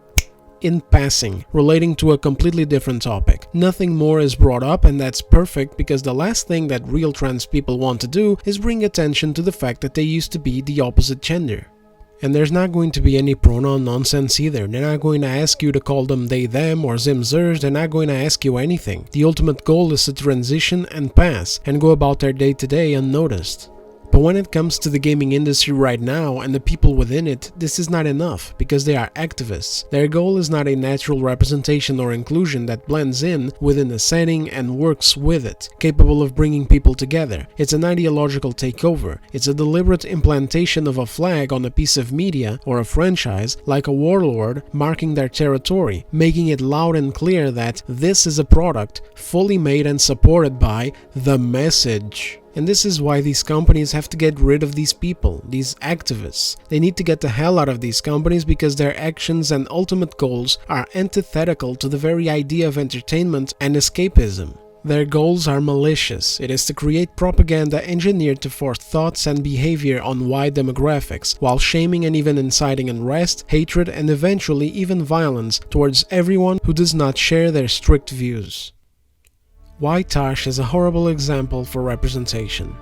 In passing, relating to a completely different topic. Nothing more is brought up, and that's perfect because the last thing that real trans people want to do is bring attention to the fact that they used to be the opposite gender. And there's not going to be any pronoun nonsense either. They're not going to ask you to call them they, them, or zim, zers. They're not going to ask you anything. The ultimate goal is to transition and pass, and go about their day-to-day unnoticed. But when it comes to the gaming industry right now and the people within it, this is not enough because they are activists. Their goal is not a natural representation or inclusion that blends in within the setting and works with it, capable of bringing people together. It's an ideological takeover. It's a deliberate implantation of a flag on a piece of media or a franchise, like a warlord marking their territory, making it loud and clear that this is a product fully made and supported by the message. And this is why these companies have to get rid of these people, these activists. They need to get the hell out of these companies because their actions and ultimate goals are antithetical to the very idea of entertainment and escapism. Their goals are malicious. It is to create propaganda engineered to force thoughts and behavior on wide demographics, while shaming and even inciting unrest, hatred, and eventually even violence towards everyone who does not share their strict views. Why Taash is a horrible example for representation.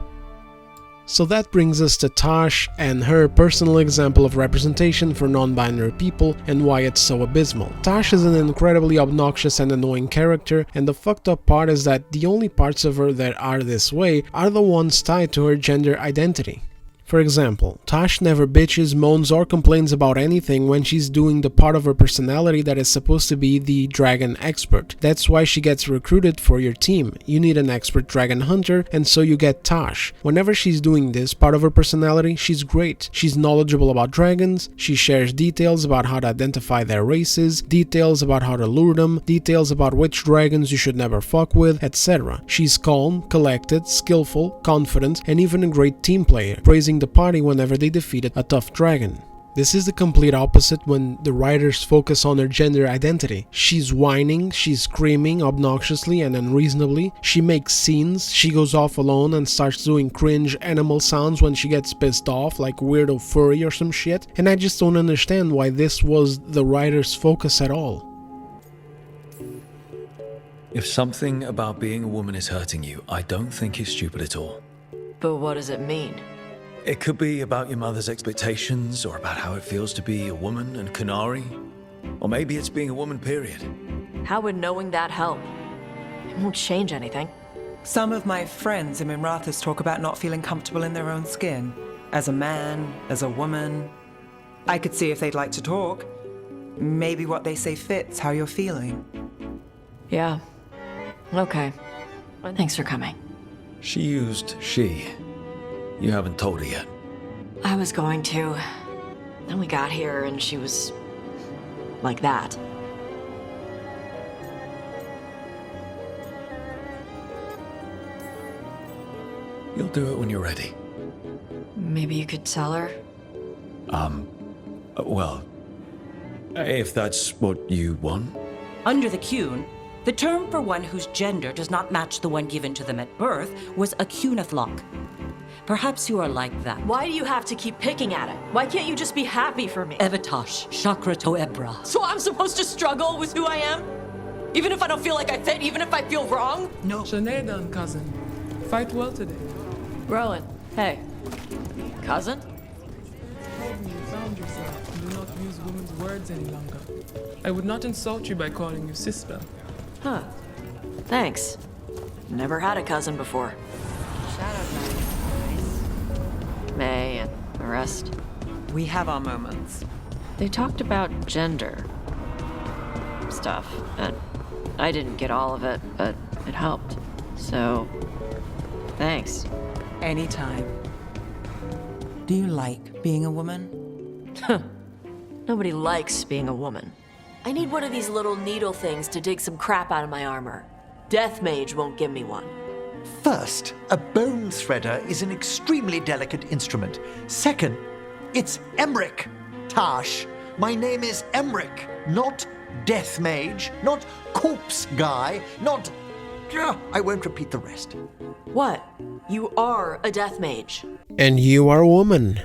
So that brings us to Taash and her personal example of representation for non-binary people and why it's so abysmal. Taash is an incredibly obnoxious and annoying character, and the fucked up part is that the only parts of her that are this way are the ones tied to her gender identity. For example, Taash never bitches, moans, or complains about anything when she's doing the part of her personality that is supposed to be the dragon expert. That's why she gets recruited for your team. You need an expert dragon hunter, and so you get Taash. Whenever she's doing this part of her personality, she's great. She's knowledgeable about dragons, she shares details about how to identify their races, details about how to lure them, details about which dragons you should never fuck with, etc. She's calm, collected, skillful, confident, and even a great team player, praising the party whenever they defeated a tough dragon. This is the complete opposite when the writers focus on her gender identity. She's whining, she's screaming obnoxiously and unreasonably, she makes scenes, she goes off alone and starts doing cringe animal sounds when she gets pissed off like weirdo furry or some shit, and I just don't understand why this was the writers' focus at all. If something about being a woman is hurting you, I don't think it's stupid at all. But what does it mean? It could be about your mother's expectations, or about how it feels to be a woman and Canary. Or maybe it's being a woman, period. How would knowing that help? It won't change anything. Some of my friends in Minrathous talk about not feeling comfortable in their own skin. As a man, as a woman. I could see if they'd like to talk. Maybe what they say fits how you're feeling. Yeah. Okay. Thanks for coming. She used she. You haven't told her yet. I was going to. Then we got here and she was like that. You'll do it when you're ready. Maybe you could tell her? Well, if that's what you want. Under the Qun, the term for one whose gender does not match the one given to them at birth was a Qunathlok. Perhaps you are like that. Why do you have to keep picking at it? Why can't you just be happy for me? Evatash, Chakra to Ebra. So I'm supposed to struggle with who I am? Even if I don't feel like I fit, even if I feel wrong? No. Shanedan, cousin. Fight well today. Rowan, hey. Cousin? Told me you found yourself and do not use women's words any longer. I would not insult you by calling you sister. Huh. Thanks. Never had a cousin before. May and the rest. We have our moments. They talked about gender stuff, and I didn't get all of it, but it helped. So, thanks. Anytime. Do you like being a woman? Nobody likes being a woman. I need one of these little needle things to dig some crap out of my armor. Death Mage won't give me one. First, a bone threader is an extremely delicate instrument. Second, it's Emmerich. Taash, my name is Emmerich, not Death Mage, not Corpse Guy, not... I won't repeat the rest. What? You are a Death Mage. And you are a woman.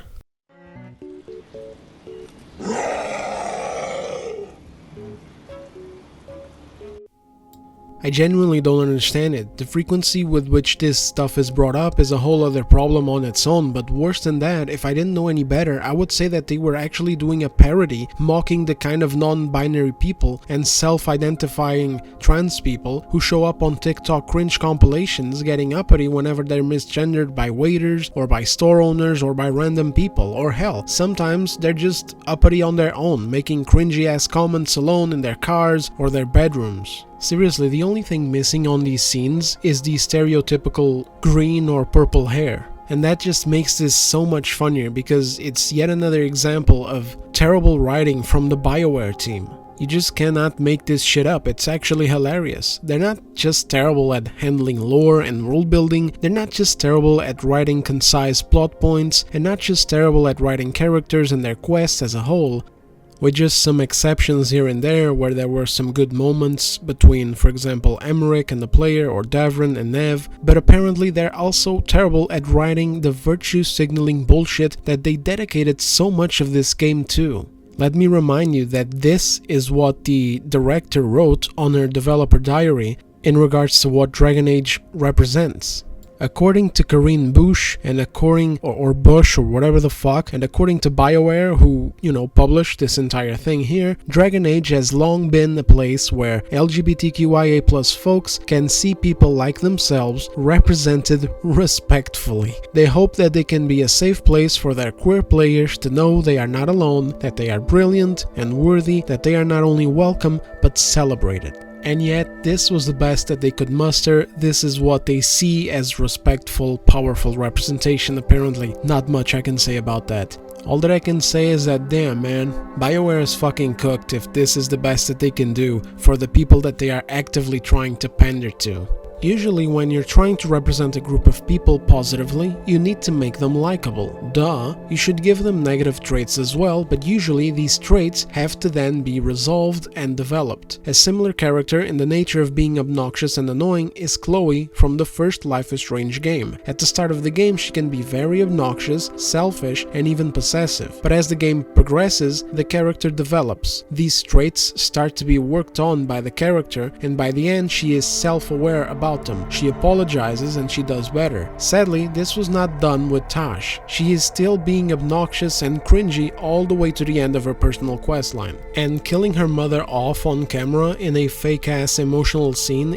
I genuinely don't understand it. The frequency with which this stuff is brought up is a whole other problem on its own, but worse than that, if I didn't know any better, I would say that they were actually doing a parody, mocking the kind of non-binary people and self-identifying trans people who show up on TikTok cringe compilations getting uppity whenever they're misgendered by waiters, or by store owners, or by random people, or hell, sometimes they're just uppity on their own, making cringy ass comments alone in their cars or their bedrooms. Seriously, the only thing missing on these scenes is the stereotypical green or purple hair. And that just makes this so much funnier because it's yet another example of terrible writing from the BioWare team. You just cannot make this shit up, it's actually hilarious. They're not just terrible at handling lore and world building, they're not just terrible at writing concise plot points, and not just terrible at writing characters and their quests as a whole, with just some exceptions here and there where there were some good moments between, for example, Emmerich and the player, or Davron and Nev, but apparently they're also terrible at writing the virtue signaling bullshit that they dedicated so much of this game to. Let me remind you that this is what the director wrote on her developer diary in regards to what Dragon Age represents. According to Corinne Bush and according or Bush or whatever the fuck, and according to BioWare, who, published this entire thing here, Dragon Age has long been a place where LGBTQIA+ folks can see people like themselves represented respectfully. They hope that they can be a safe place for their queer players to know they are not alone, that they are brilliant and worthy, that they are not only welcome but celebrated. And yet, this was the best that they could muster. This is what they see as respectful, powerful representation apparently. Not much I can say about that. All that I can say is that damn man, BioWare is fucking cooked if this is the best that they can do for the people that they are actively trying to pander to. Usually when you're trying to represent a group of people positively, you need to make them likable. Duh, you should give them negative traits as well, but usually these traits have to then be resolved and developed. A similar character in the nature of being obnoxious and annoying is Chloe from the first Life is Strange game. At the start of the game she can be very obnoxious, selfish, and even possessive, but as the game progresses, the character develops. These traits start to be worked on by the character, and by the end she is self-aware about them. She apologizes and she does better. Sadly, this was not done with Taash. She is still being obnoxious and cringy all the way to the end of her personal questline. And killing her mother off on camera in a fake-ass emotional scene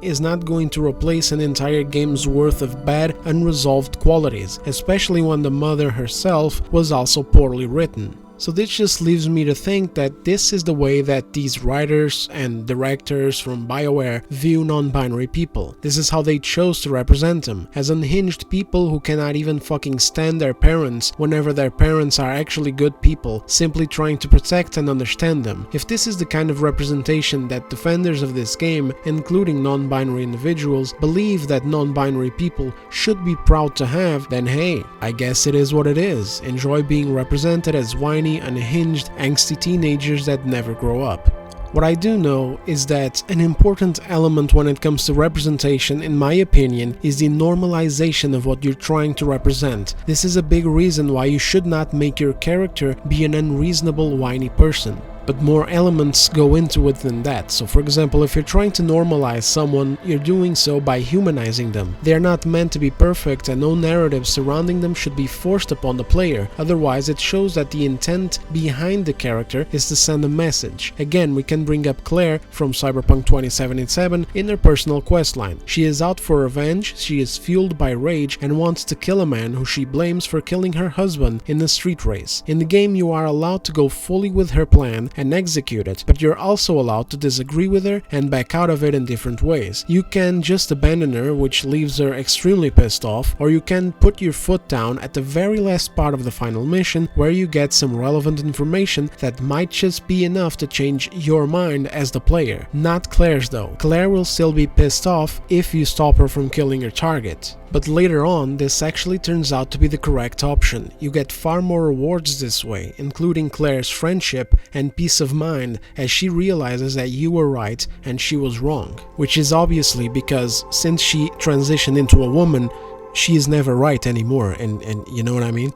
is not going to replace an entire game's worth of bad, unresolved qualities, especially when the mother herself was also poorly written. So this just leaves me to think that this is the way that these writers and directors from BioWare view non-binary people. This is how they chose to represent them, as unhinged people who cannot even fucking stand their parents whenever their parents are actually good people, simply trying to protect and understand them. If this is the kind of representation that defenders of this game, including non-binary individuals, believe that non-binary people should be proud to have, then hey, I guess it is what it is. Enjoy being represented as whiny, unhinged, angsty teenagers that never grow up. What I do know is that an important element when it comes to representation, in my opinion, is the normalization of what you're trying to represent. This is a big reason why you should not make your character be an unreasonable, whiny person. but more elements go into it than that. So for example, if you're trying to normalize someone, you're doing so by humanizing them. They are not meant to be perfect, and no narrative surrounding them should be forced upon the player, otherwise it shows that the intent behind the character is to send a message. Again, we can bring up Claire from Cyberpunk 2077 in her personal questline. She is out for revenge, she is fueled by rage and wants to kill a man who she blames for killing her husband in a street race. In the game, you are allowed to go fully with her plan and execute it, but you're also allowed to disagree with her and back out of it in different ways. You can just abandon her, which leaves her extremely pissed off, or you can put your foot down at the very last part of the final mission where you get some relevant information that might just be enough to change your mind as the player. Not Claire's though. Claire will still be pissed off if you stop her from killing her target. But later on, this actually turns out to be the correct option. You get far more rewards this way, including Claire's friendship and peace of mind as she realizes that you were right and she was wrong. Which is obviously because since she transitioned into a woman, she is never right anymore, and you know what I mean?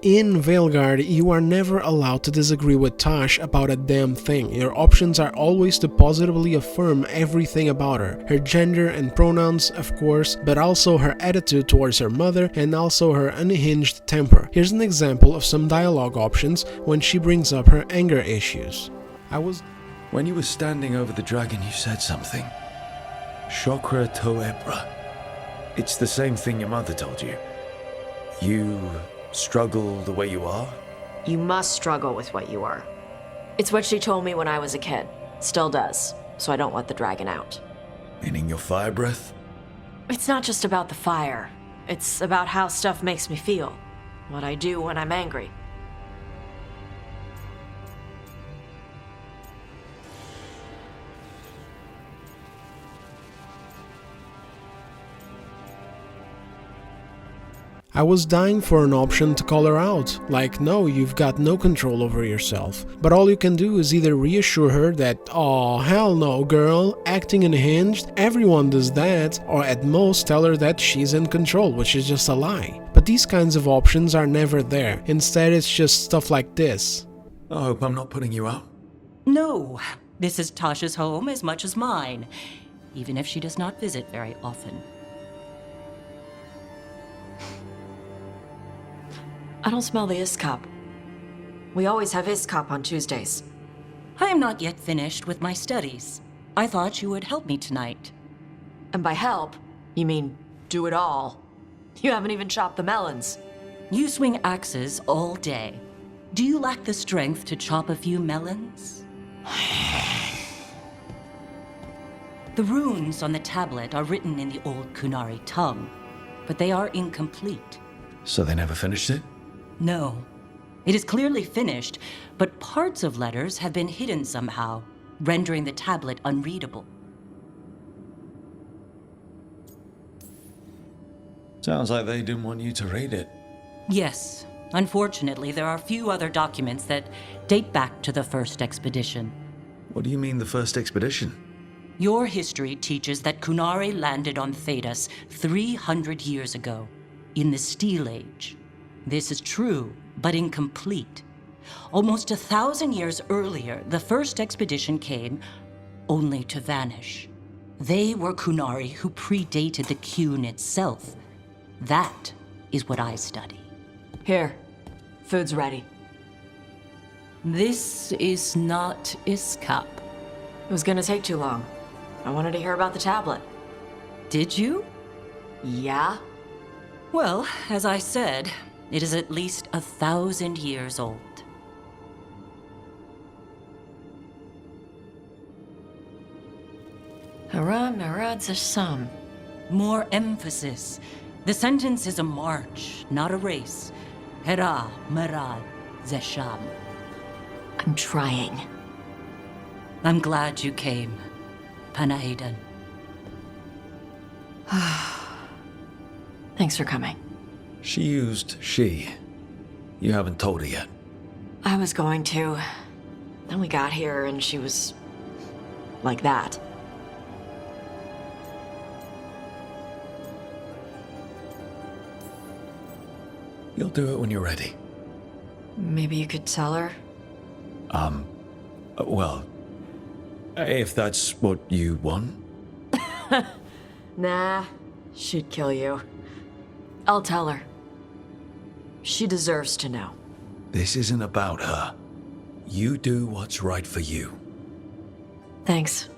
In Veilguard, you are never allowed to disagree with Taash about a damn thing. Your options are always to positively affirm everything about her gender and pronouns, of course, but also her attitude towards her mother and also her unhinged temper. Here's an example of some dialogue options when she brings up her anger issues. When you were standing over the dragon, you said something. Chokra to Ebra. It's the same thing your mother told you. You struggle the way you are? You must struggle with what you are. It's what she told me when I was a kid. Still does, so I don't let the dragon out. Meaning your fire breath? It's not just about the fire. It's about how stuff makes me feel. What I do when I'm angry. I was dying for an option to call her out, like no, you've got no control over yourself. But all you can do is either reassure her that, "Aw, hell no girl, acting unhinged, everyone does that," or at most tell her that she's in control, which is just a lie. But these kinds of options are never there. Instead, it's just stuff like this. I hope I'm not putting you out. No, this is Tasha's home as much as mine, even if she does not visit very often. I don't smell the Iskop. We always have Iskop on Tuesdays. I am not yet finished with my studies. I thought you would help me tonight. And by help, you mean do it all. You haven't even chopped the melons. You swing axes all day. Do you lack the strength to chop a few melons? The runes on the tablet are written in the old Kunari tongue, but they are incomplete. So they never finished it? No. It is clearly finished, but parts of letters have been hidden somehow, rendering the tablet unreadable. Sounds like they didn't want you to read it. Yes. Unfortunately, there are few other documents that date back to the first expedition. What do you mean, the first expedition? Your history teaches that Kunari landed on Thedas 300 years ago, in the Steel Age. This is true, but incomplete. Almost 1,000 years earlier, the first expedition came, only to vanish. They were Kunari who predated the Qun itself. That is what I study. Here, food's ready. This is not Iskop. It was gonna take too long. I wanted to hear about the tablet. Did you? Yeah? Well, as I said, it is at least 1,000 years old. Hara Marad Zasham. More emphasis. The sentence is a march, not a race. Hera Marad Zesham. I'm trying. I'm glad you came, Panaidan. Thanks for coming. She used she. You haven't told her yet. I was going to. Then we got here and she was like that. You'll do it when you're ready. Maybe you could tell her? Well, if that's what you want. Nah, she'd kill you. I'll tell her. She deserves to know. This isn't about her. You do what's right for you. Thanks.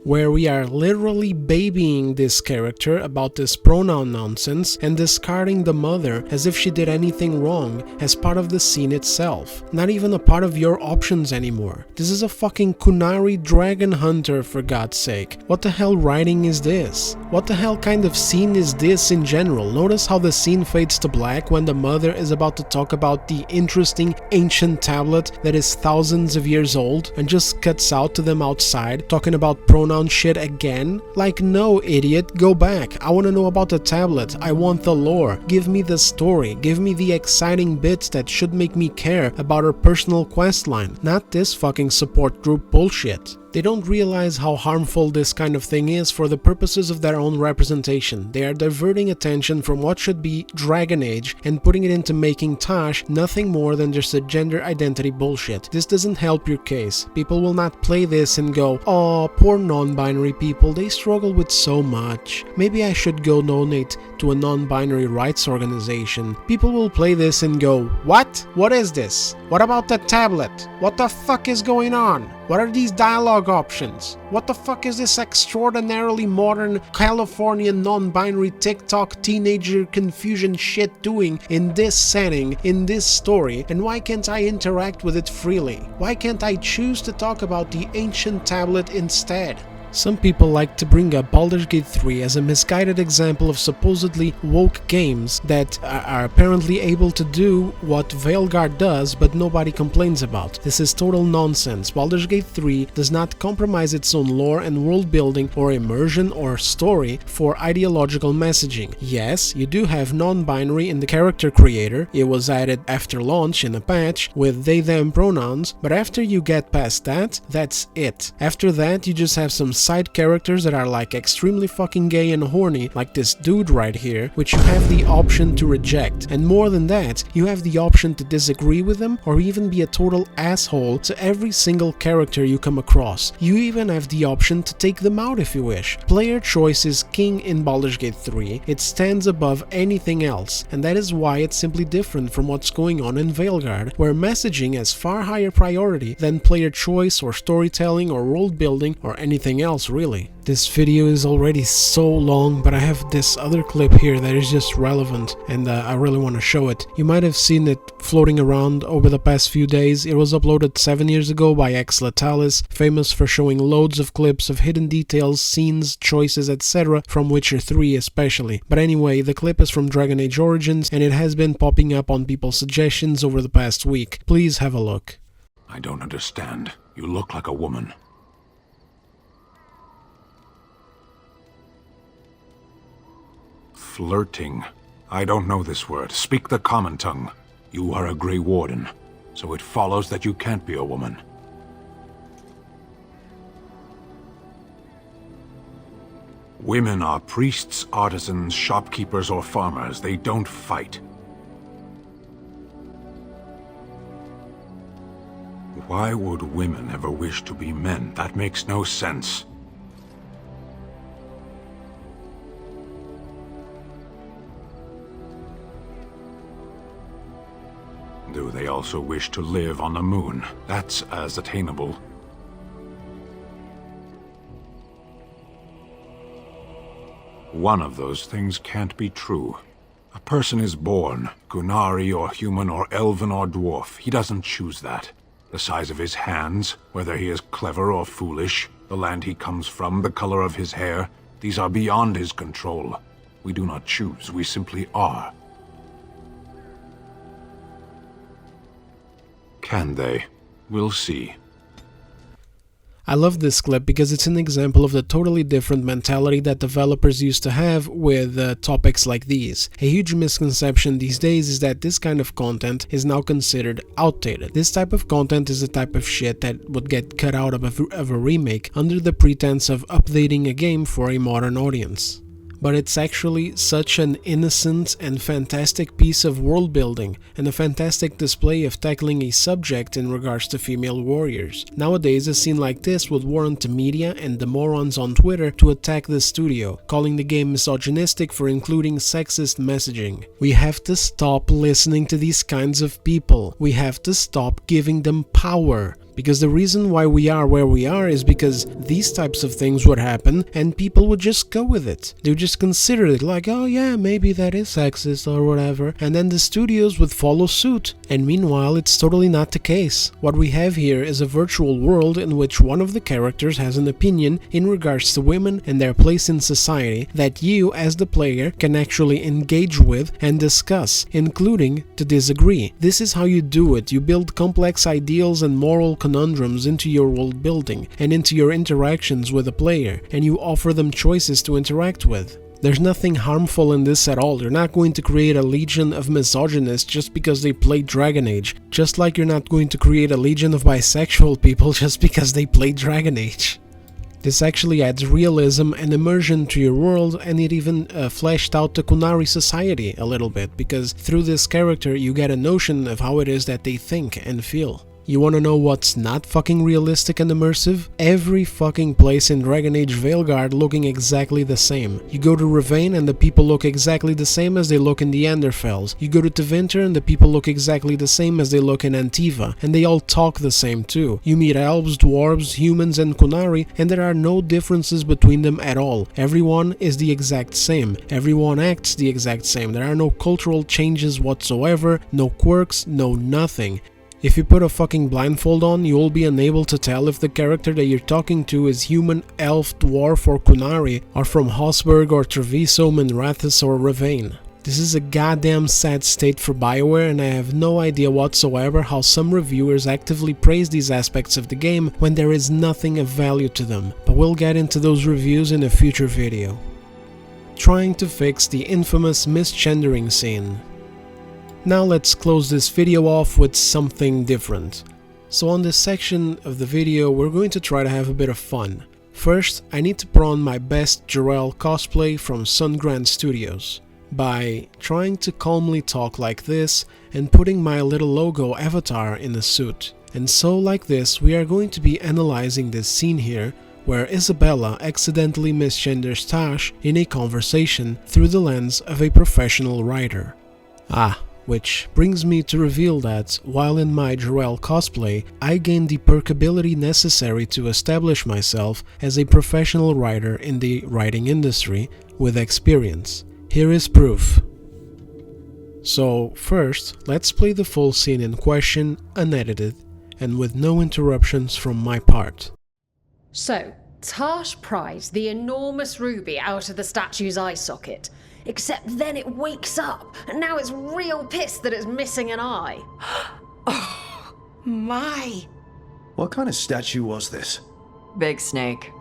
Where we are literally babying this character about this pronoun nonsense and discarding the mother as if she did anything wrong as part of the scene itself. Not even a part of your options anymore. This is a fucking Kunari dragon hunter, for God's sake. What the hell writing is this? What the hell kind of scene is this in general? Notice how the scene fades to black when the mother is about to talk about the interesting ancient tablet that is thousands of years old and just cuts out to them outside talking about pronoun shit again? Like, no, idiot, go back. I want to know about the tablet. I want the lore. Give me the story. Give me the exciting bits that should make me care about her personal questline, not this fucking support group bullshit. They don't realize how harmful this kind of thing is for the purposes of their own representation. They are diverting attention from what should be Dragon Age and putting it into making Taash nothing more than just a gender identity bullshit. This doesn't help your case. People will not play this and go, "Oh, poor non-binary people, they struggle with so much. Maybe I should go donate to a non-binary rights organization." People will play this and go, "What? What is this? What about the tablet? What the fuck is going on? What are these dialogue options? What the fuck is this extraordinarily modern Californian non-binary TikTok teenager confusion shit doing in this setting, in this story, and why can't I interact with it freely? Why can't I choose to talk about the ancient tablet instead?" Some people like to bring up Baldur's Gate 3 as a misguided example of supposedly woke games that are apparently able to do what Veilguard does but nobody complains about. This is total nonsense. Baldur's Gate 3 does not compromise its own lore and world building or immersion or story for ideological messaging. Yes, you do have non-binary in the character creator. It was added after launch in a patch with they-them pronouns, but after you get past that, that's it. After that, you just have some side characters that are like extremely fucking gay and horny, like this dude right here, which you have the option to reject. And more than that, you have the option to disagree with them or even be a total asshole to every single character you come across. You even have the option to take them out if you wish. Player choice is king in Baldur's Gate 3. It stands above anything else, and that is why it's simply different from what's going on in Veilguard, where messaging has far higher priority than player choice or storytelling or world building or anything else really. This video is already so long, but I have this other clip here that is just relevant and I really want to show it. You might have seen it floating around over the past few days. It was uploaded 7 years ago by Latalis, famous for showing loads of clips of hidden details, scenes, choices, etc. from Witcher 3 especially. But anyway, the clip is from Dragon Age Origins and it has been popping up on people's suggestions over the past week. Please have a look. I don't understand. You look like a woman. Flirting. I don't know this word. Speak the common tongue. You are a Grey Warden, so it follows that you can't be a woman. Women are priests, artisans, shopkeepers, or farmers. They don't fight. Why would women ever wish to be men? That makes no sense. Do they also wish to live on the moon? That's as attainable. One of those things can't be true. A person is born, Kunari or human or elven or dwarf. He doesn't choose that. The size of his hands, whether he is clever or foolish, the land he comes from, the color of his hair, these are beyond his control. We do not choose, we simply are. Can they? We'll see. I love this clip because it's an example of the totally different mentality that developers used to have with topics like these. A huge misconception these days is that this kind of content is now considered outdated. This type of content is the type of shit that would get cut out of a remake under the pretense of updating a game for a modern audience. but it's actually such an innocent and fantastic piece of world building and a fantastic display of tackling a subject in regards to female warriors. Nowadays, a scene like this would warrant the media and the morons on Twitter to attack the studio, calling the game misogynistic for including sexist messaging. We have to stop listening to these kinds of people. We have to stop giving them power. Because the reason why we are where we are is because these types of things would happen and people would just go with it. They would just consider it like, oh yeah, maybe that is sexist or whatever, and then the studios would follow suit. And meanwhile, it's totally not the case. What we have here is a virtual world in which one of the characters has an opinion in regards to women and their place in society that you, as the player, can actually engage with and discuss, including to disagree. This is how you do it. You build complex ideals and moral conundrums into your world building and into your interactions with the player, and you offer them choices to interact with. There's nothing harmful in this at all. You're not going to create a legion of misogynists just because they play Dragon Age, just like you're not going to create a legion of bisexual people just because they play Dragon Age. This actually adds realism and immersion to your world, and it even fleshed out the Qunari society a little bit, because through this character you get a notion of how it is that they think and feel. You wanna know what's not fucking realistic and immersive? Every fucking place in Dragon Age Veilguard looking exactly the same. You go to Ravane and the people look exactly the same as they look in the Anderfells. You go to Tevinter and the people look exactly the same as they look in Antiva, and they all talk the same too. You meet elves, dwarves, humans and Qunari, and there are no differences between them at all. Everyone is the exact same. Everyone acts the exact same. There are no cultural changes whatsoever, no quirks, no nothing. If you put a fucking blindfold on, you will be unable to tell if the character that you're talking to is human, elf, dwarf or Qunari, or from Hosberg or Treviso, Minrathous or Ravane. This is a goddamn sad state for BioWare, and I have no idea whatsoever how some reviewers actively praise these aspects of the game when there is nothing of value to them, but we'll get into those reviews in a future video. Trying to fix the infamous misgendering scene. Now let's close this video off with something different. So on this section of the video we're going to try to have a bit of fun. First, I need to put on my best Jarell cosplay from Sungrand Studios by trying to calmly talk like this and putting my little logo avatar in a suit. And so like this we are going to be analyzing this scene here where Isabella accidentally misgenders Taash in a conversation through the lens of a professional writer. Which brings me to reveal that, while in my Jarell cosplay, I gained the perkability necessary to establish myself as a professional writer in the writing industry with experience. Here is proof. So first, let's play the full scene in question, unedited, and with no interruptions from my part. So, Taash pries the enormous ruby out of the statue's eye socket. Except then it wakes up, and now it's real pissed that it's missing an eye. Oh, my. What kind of statue was this? Big snake.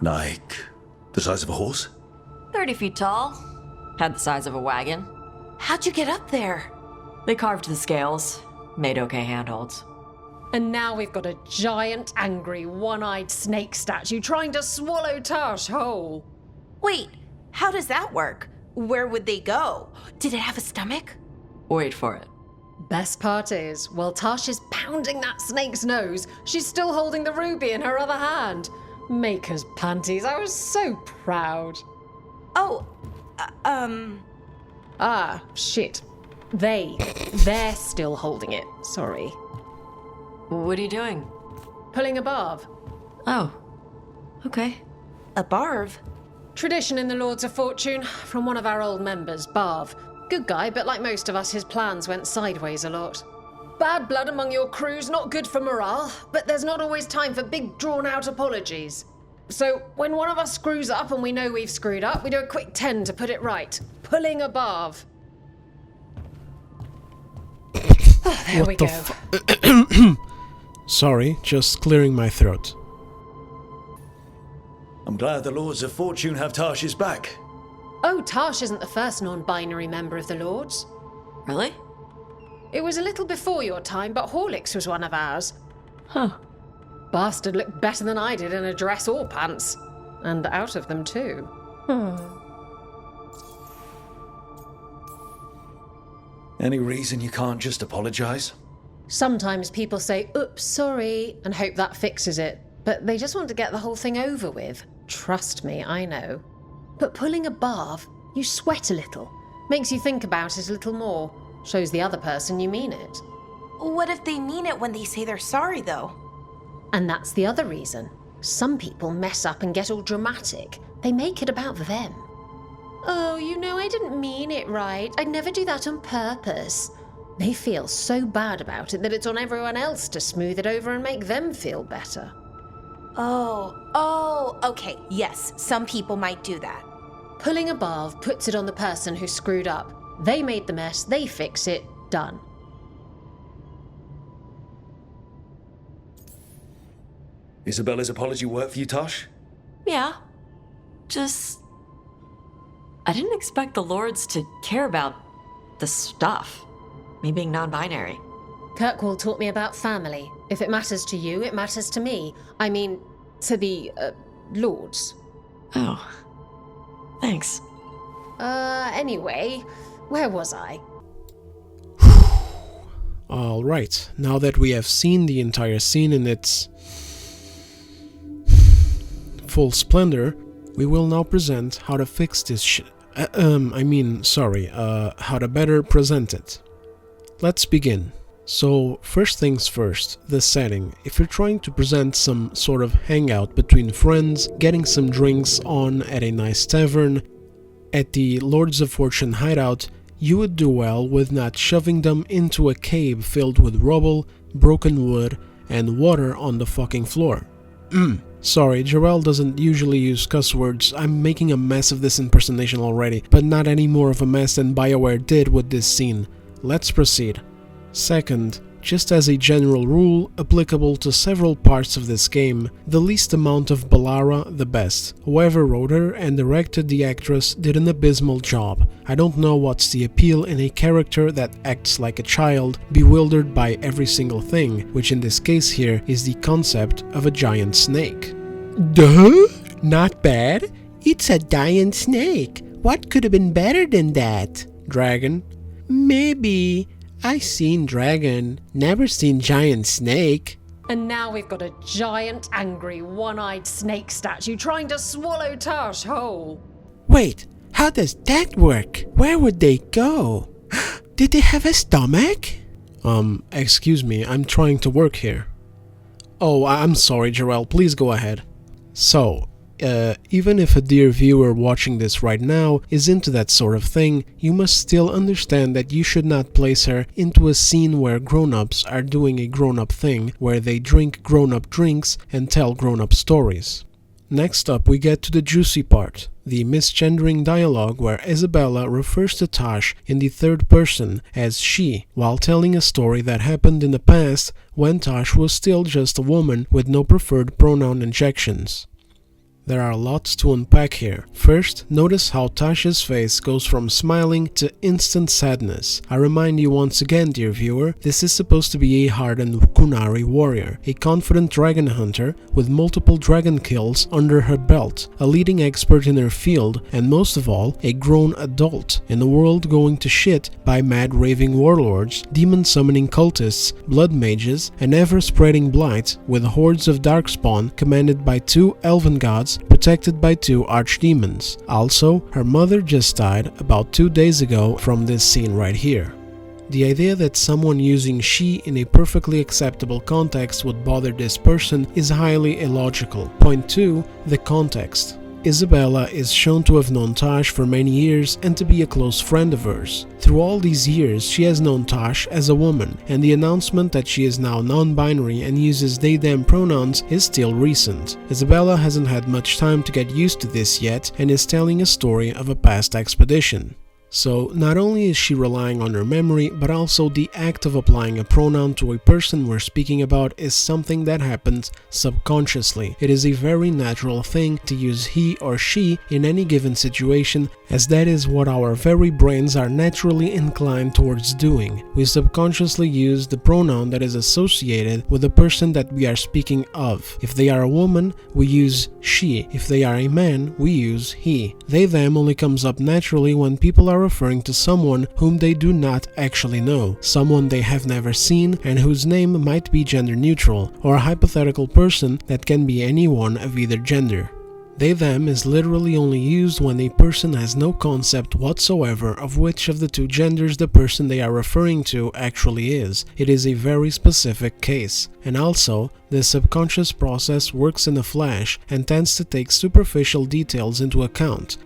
Like, the size of a horse? 30 feet tall. Had the size of a wagon. How'd you get up there? They carved the scales. Made okay handholds. And now we've got a giant, angry, one-eyed snake statue trying to swallow Taash whole. Wait, how does that work? Where would they go? Did it have a stomach? Wait for it. Best part is, while Taash is pounding that snake's nose, she's still holding the ruby in her other hand. Maker's panties, I was so proud. Oh, Ah, shit. They're still holding it, sorry. What are you doing? Pulling a barb. Oh, okay. A barb? Tradition in the Lords of Fortune, from one of our old members, Barv. Good guy, but like most of us, his plans went sideways a lot. Bad blood among your crew's not good for morale, but there's not always time for big, drawn-out apologies. So, when one of us screws up and we know we've screwed up, we do a quick 10 to put it right. Pulling a Barv. Oh, there we go. Sorry, just clearing my throat. I'm glad the Lords of Fortune have Taash's back. Oh, Taash isn't the first non-binary member of the Lords. Really? It was a little before your time, but Horlicks was one of ours. Huh. Bastard looked better than I did in a dress or pants. And out of them too. Any reason you can't just apologize? Sometimes people say, oops, sorry, and hope that fixes it. But they just want to get the whole thing over with. Trust me, I know. But pulling a barf, you sweat a little. Makes you think about it a little more. Shows the other person you mean it. What if they mean it when they say they're sorry, though? And that's the other reason. Some people mess up and get all dramatic. They make it about them. Oh, you know, I didn't mean it right. I'd never do that on purpose. They feel so bad about it that it's on everyone else to smooth it over and make them feel better. Oh, okay, yes, some people might do that. Pulling a barf puts it on the person who screwed up. They made the mess, they fix it, done. Isabella's apology work for you, Taash? Yeah. I didn't expect the Lords to care about the stuff. Me being non-binary. Kirkwall taught me about family. If it matters to you, it matters to me. I mean, to the, Lords. Oh. Thanks. Anyway, where was I? Alright, now that we have seen the entire scene in its full splendor, we will now present how to fix this how to better present it. Let's begin. So, first things first, the setting. If you're trying to present some sort of hangout between friends, getting some drinks on at a nice tavern, at the Lords of Fortune hideout, you would do well with not shoving them into a cave filled with rubble, broken wood, and water on the fucking floor. Sorry, Jarrell doesn't usually use cuss words. I'm making a mess of this impersonation already, but not any more of a mess than BioWare did with this scene. Let's proceed. Second, just as a general rule applicable to several parts of this game, the least amount of Balara, the best. Whoever wrote her and directed the actress did an abysmal job. I don't know what's the appeal in a character that acts like a child, bewildered by every single thing, which in this case here is the concept of a giant snake. Duh? Not bad? It's a giant snake. What could have been better than that? Dragon? Maybe. I seen dragon, never seen giant snake. And now we've got a giant, angry, one-eyed snake statue trying to swallow Taash whole. Wait, how does that work? Where would they go? Did they have a stomach? Excuse me, I'm trying to work here. Oh, I'm sorry, Jarrell, please go ahead. So, even if a dear viewer watching this right now is into that sort of thing, you must still understand that you should not place her into a scene where grown-ups are doing a grown-up thing, where they drink grown-up drinks and tell grown-up stories. Next up, we get to the juicy part, the misgendering dialogue where Isabella refers to Taash in the third person as she, while telling a story that happened in the past when Taash was still just a woman with no preferred pronoun injections. There are lots to unpack here. First, notice how Taash's face goes from smiling to instant sadness. I remind you once again, dear viewer, this is supposed to be a hardened Qunari warrior, a confident dragon hunter with multiple dragon kills under her belt, a leading expert in her field, and most of all, a grown adult in a world going to shit by mad raving warlords, demon summoning cultists, blood mages, and ever-spreading blight with hordes of darkspawn commanded by 2 elven gods protected by 2 archdemons. Also, her mother just died about 2 days ago from this scene right here. The idea that someone using she in a perfectly acceptable context would bother this person is highly illogical. Point 2. The context. Isabella is shown to have known Taash for many years and to be a close friend of hers. Through all these years, she has known Taash as a woman, and the announcement that she is now non-binary and uses they-them pronouns is still recent. Isabella hasn't had much time to get used to this yet and is telling a story of a past expedition. So not only is she relying on her memory, but also the act of applying a pronoun to a person we're speaking about is something that happens subconsciously. It is a very natural thing to use he or she in any given situation, as that is what our very brains are naturally inclined towards doing. We subconsciously use the pronoun that is associated with the person that we are speaking of. If they are a woman, we use she. If they are a man, we use he. They them only comes up naturally when people are referring to someone whom they do not actually know, someone they have never seen and whose name might be gender neutral, or a hypothetical person that can be anyone of either gender. They them is literally only used when a person has no concept whatsoever of which of the two genders the person they are referring to actually is. It is a very specific case. And also, this subconscious process works in a flash and tends to take superficial details into account,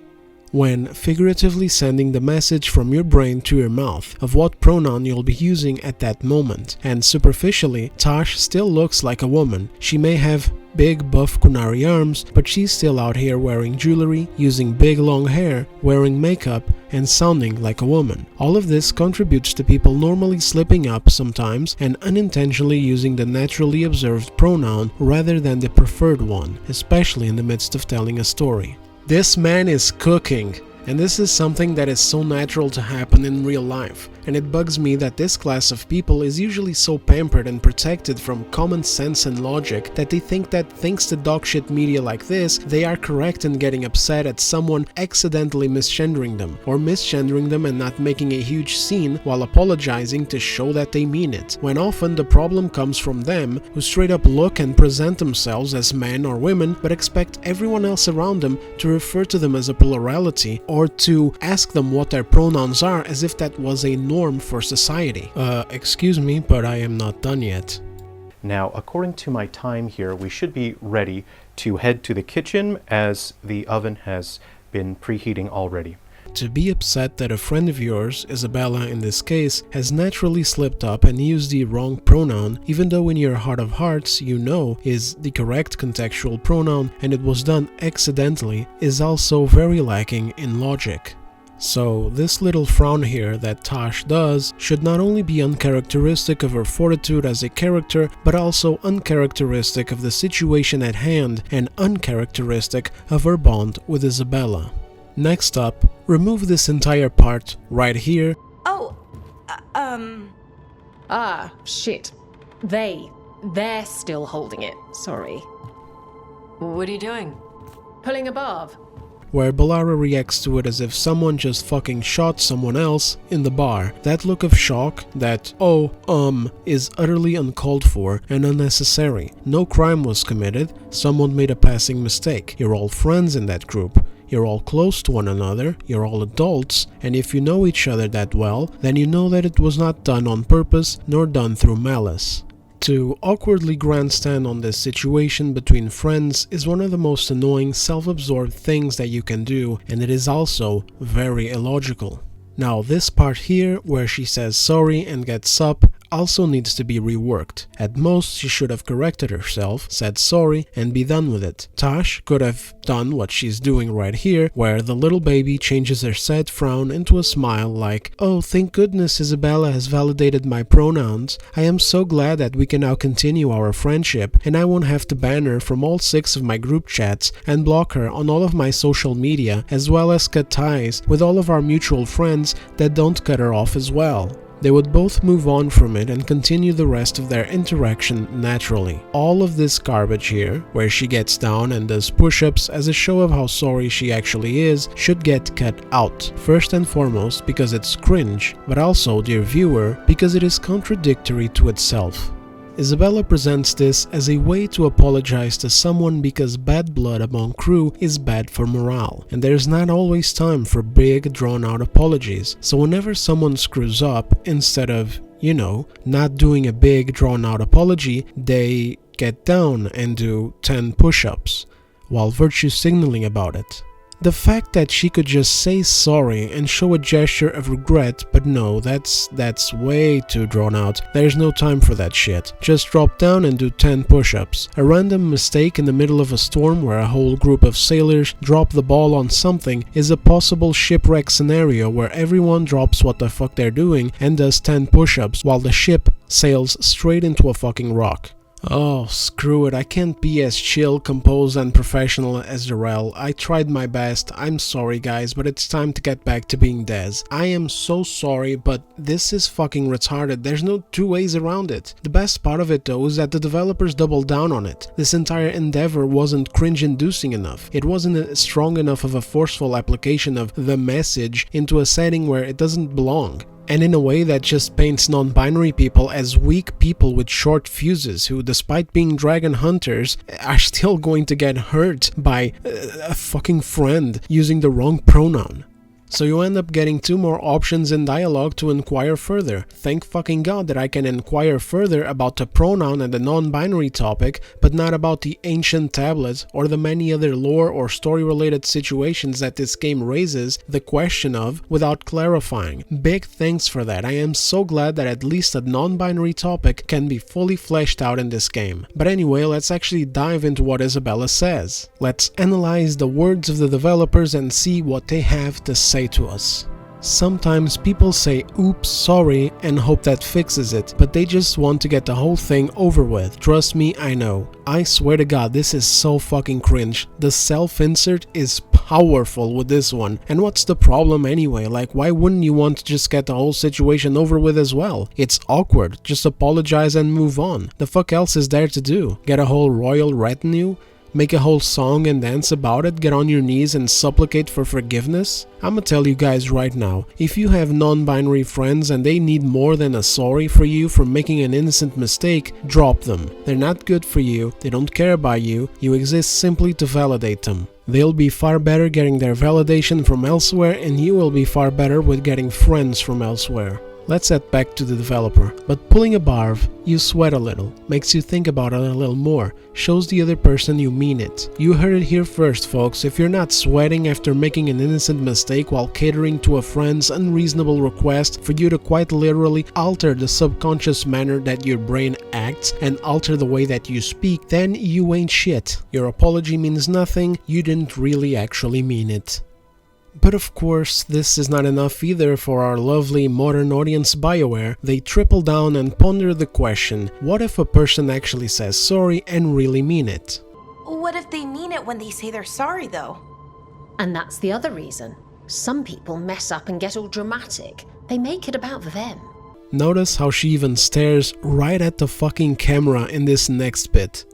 when figuratively sending the message from your brain to your mouth of what pronoun you'll be using at that moment. And superficially, Taash still looks like a woman. She may have big buff kunari arms, but she's still out here wearing jewelry, using big long hair, wearing makeup, and sounding like a woman. All of this contributes to people normally slipping up sometimes and unintentionally using the naturally observed pronoun rather than the preferred one, especially in the midst of telling a story. This man is cooking, and this is something that is so natural to happen in real life, and it bugs me that this class of people is usually so pampered and protected from common sense and logic that they think that thanks to dogshit media like this, they are correct in getting upset at someone accidentally misgendering them, or misgendering them and not making a huge scene while apologizing to show that they mean it, when often the problem comes from them, who straight up look and present themselves as men or women but expect everyone else around them to refer to them as a plurality, or to ask them what their pronouns are as if that was a norm for society. Excuse me, but I am not done yet. Now, according to my time here, we should be ready to head to the kitchen as the oven has been preheating already. To be upset that a friend of yours, Isabella in this case, has naturally slipped up and used the wrong pronoun, even though in your heart of hearts you know is the correct contextual pronoun and it was done accidentally, is also very lacking in logic. So this little frown here that Taash does should not only be uncharacteristic of her fortitude as a character, but also uncharacteristic of the situation at hand and uncharacteristic of her bond with Isabella. Next up, remove this entire part right here. Oh, Ah, shit. They're still holding it. Sorry. What are you doing? Pulling a barb. Where Ballara reacts to it as if someone just fucking shot someone else in the bar. That look of shock, that is utterly uncalled for and unnecessary. No crime was committed, someone made a passing mistake. You're all friends in that group. You're all close to one another, you're all adults, and if you know each other that well, then you know that it was not done on purpose nor done through malice. To awkwardly grandstand on this situation between friends is one of the most annoying self-absorbed things that you can do, and it is also very illogical. Now this part here where she says sorry and gets up also needs to be reworked. At most she should have corrected herself, said sorry and be done with it. Taash could have done what she's doing right here, where the little baby changes her sad frown into a smile like, "Oh, thank goodness Isabella has validated my pronouns. I am so glad that we can now continue our friendship and I won't have to ban her from all 6 of my group chats and block her on all of my social media, as well as cut ties with all of our mutual friends that don't cut her off as well." They would both move on from it and continue the rest of their interaction naturally. All of this garbage here, where she gets down and does push-ups as a show of how sorry she actually is, should get cut out. First and foremost because it's cringe, but also, dear viewer, because it is contradictory to itself. Isabella presents this as a way to apologize to someone because bad blood among crew is bad for morale, and there's not always time for big drawn-out apologies, so whenever someone screws up, instead of, not doing a big drawn-out apology, they get down and do 10 push-ups, while virtue signaling about it. The fact that she could just say sorry and show a gesture of regret, but no, that's way too drawn out. There's no time for that shit. Just drop down and do 10 push-ups. A random mistake in the middle of a storm where a whole group of sailors drop the ball on something is a possible shipwreck scenario where everyone drops what the fuck they're doing and does 10 push-ups while the ship sails straight into a fucking rock. Oh, screw it, I can't be as chill, composed and professional as Jarrell. I tried my best, I'm sorry guys, but it's time to get back to being Dez. I am so sorry, but this is fucking retarded, there's no two ways around it. The best part of it though is that the developers doubled down on it. This entire endeavor wasn't cringe-inducing enough. It wasn't a strong enough of a forceful application of the message into a setting where it doesn't belong. And in a way that just paints non-binary people as weak people with short fuses who, despite being dragon hunters, are still going to get hurt by a fucking friend using the wrong pronoun. So you end up getting 2 more options in dialogue to inquire further. Thank fucking god that I can inquire further about the pronoun and the non-binary topic, but not about the ancient tablet or the many other lore or story-related situations that this game raises the question of without clarifying. Big thanks for that. I am so glad that at least a non-binary topic can be fully fleshed out in this game. But anyway, let's actually dive into what Isabella says. Let's analyze the words of the developers and see what they have to say to us. Sometimes people say oops, sorry and hope that fixes it, but they just want to get the whole thing over with. Trust me, I know. I swear to god, this is so fucking cringe. The self-insert is powerful with this one. And what's the problem anyway? Like, why wouldn't you want to just get the whole situation over with as well? It's awkward. Just apologize and move on. The fuck else is there to do? Get a whole royal retinue? Make a whole song and dance about it, get on your knees and supplicate for forgiveness? I'ma tell you guys right now, if you have non-binary friends and they need more than a sorry for you for making an innocent mistake, drop them. They're not good for you, they don't care about you, you exist simply to validate them. They'll be far better getting their validation from elsewhere and you will be far better with getting friends from elsewhere. Let's head back to the developer. But pulling a barf, you sweat a little, makes you think about it a little more, shows the other person you mean it. You heard it here first, folks. If you're not sweating after making an innocent mistake while catering to a friend's unreasonable request for you to quite literally alter the subconscious manner that your brain acts and alter the way that you speak, then you ain't shit. Your apology means nothing, you didn't really actually mean it. But of course, this is not enough either for our lovely modern audience BioWare. They triple down and ponder the question, what if a person actually says sorry and really mean it? What if they mean it when they say they're sorry though? And that's the other reason. Some people mess up and get all dramatic. They make it about them. Notice how she even stares right at the fucking camera in this next bit.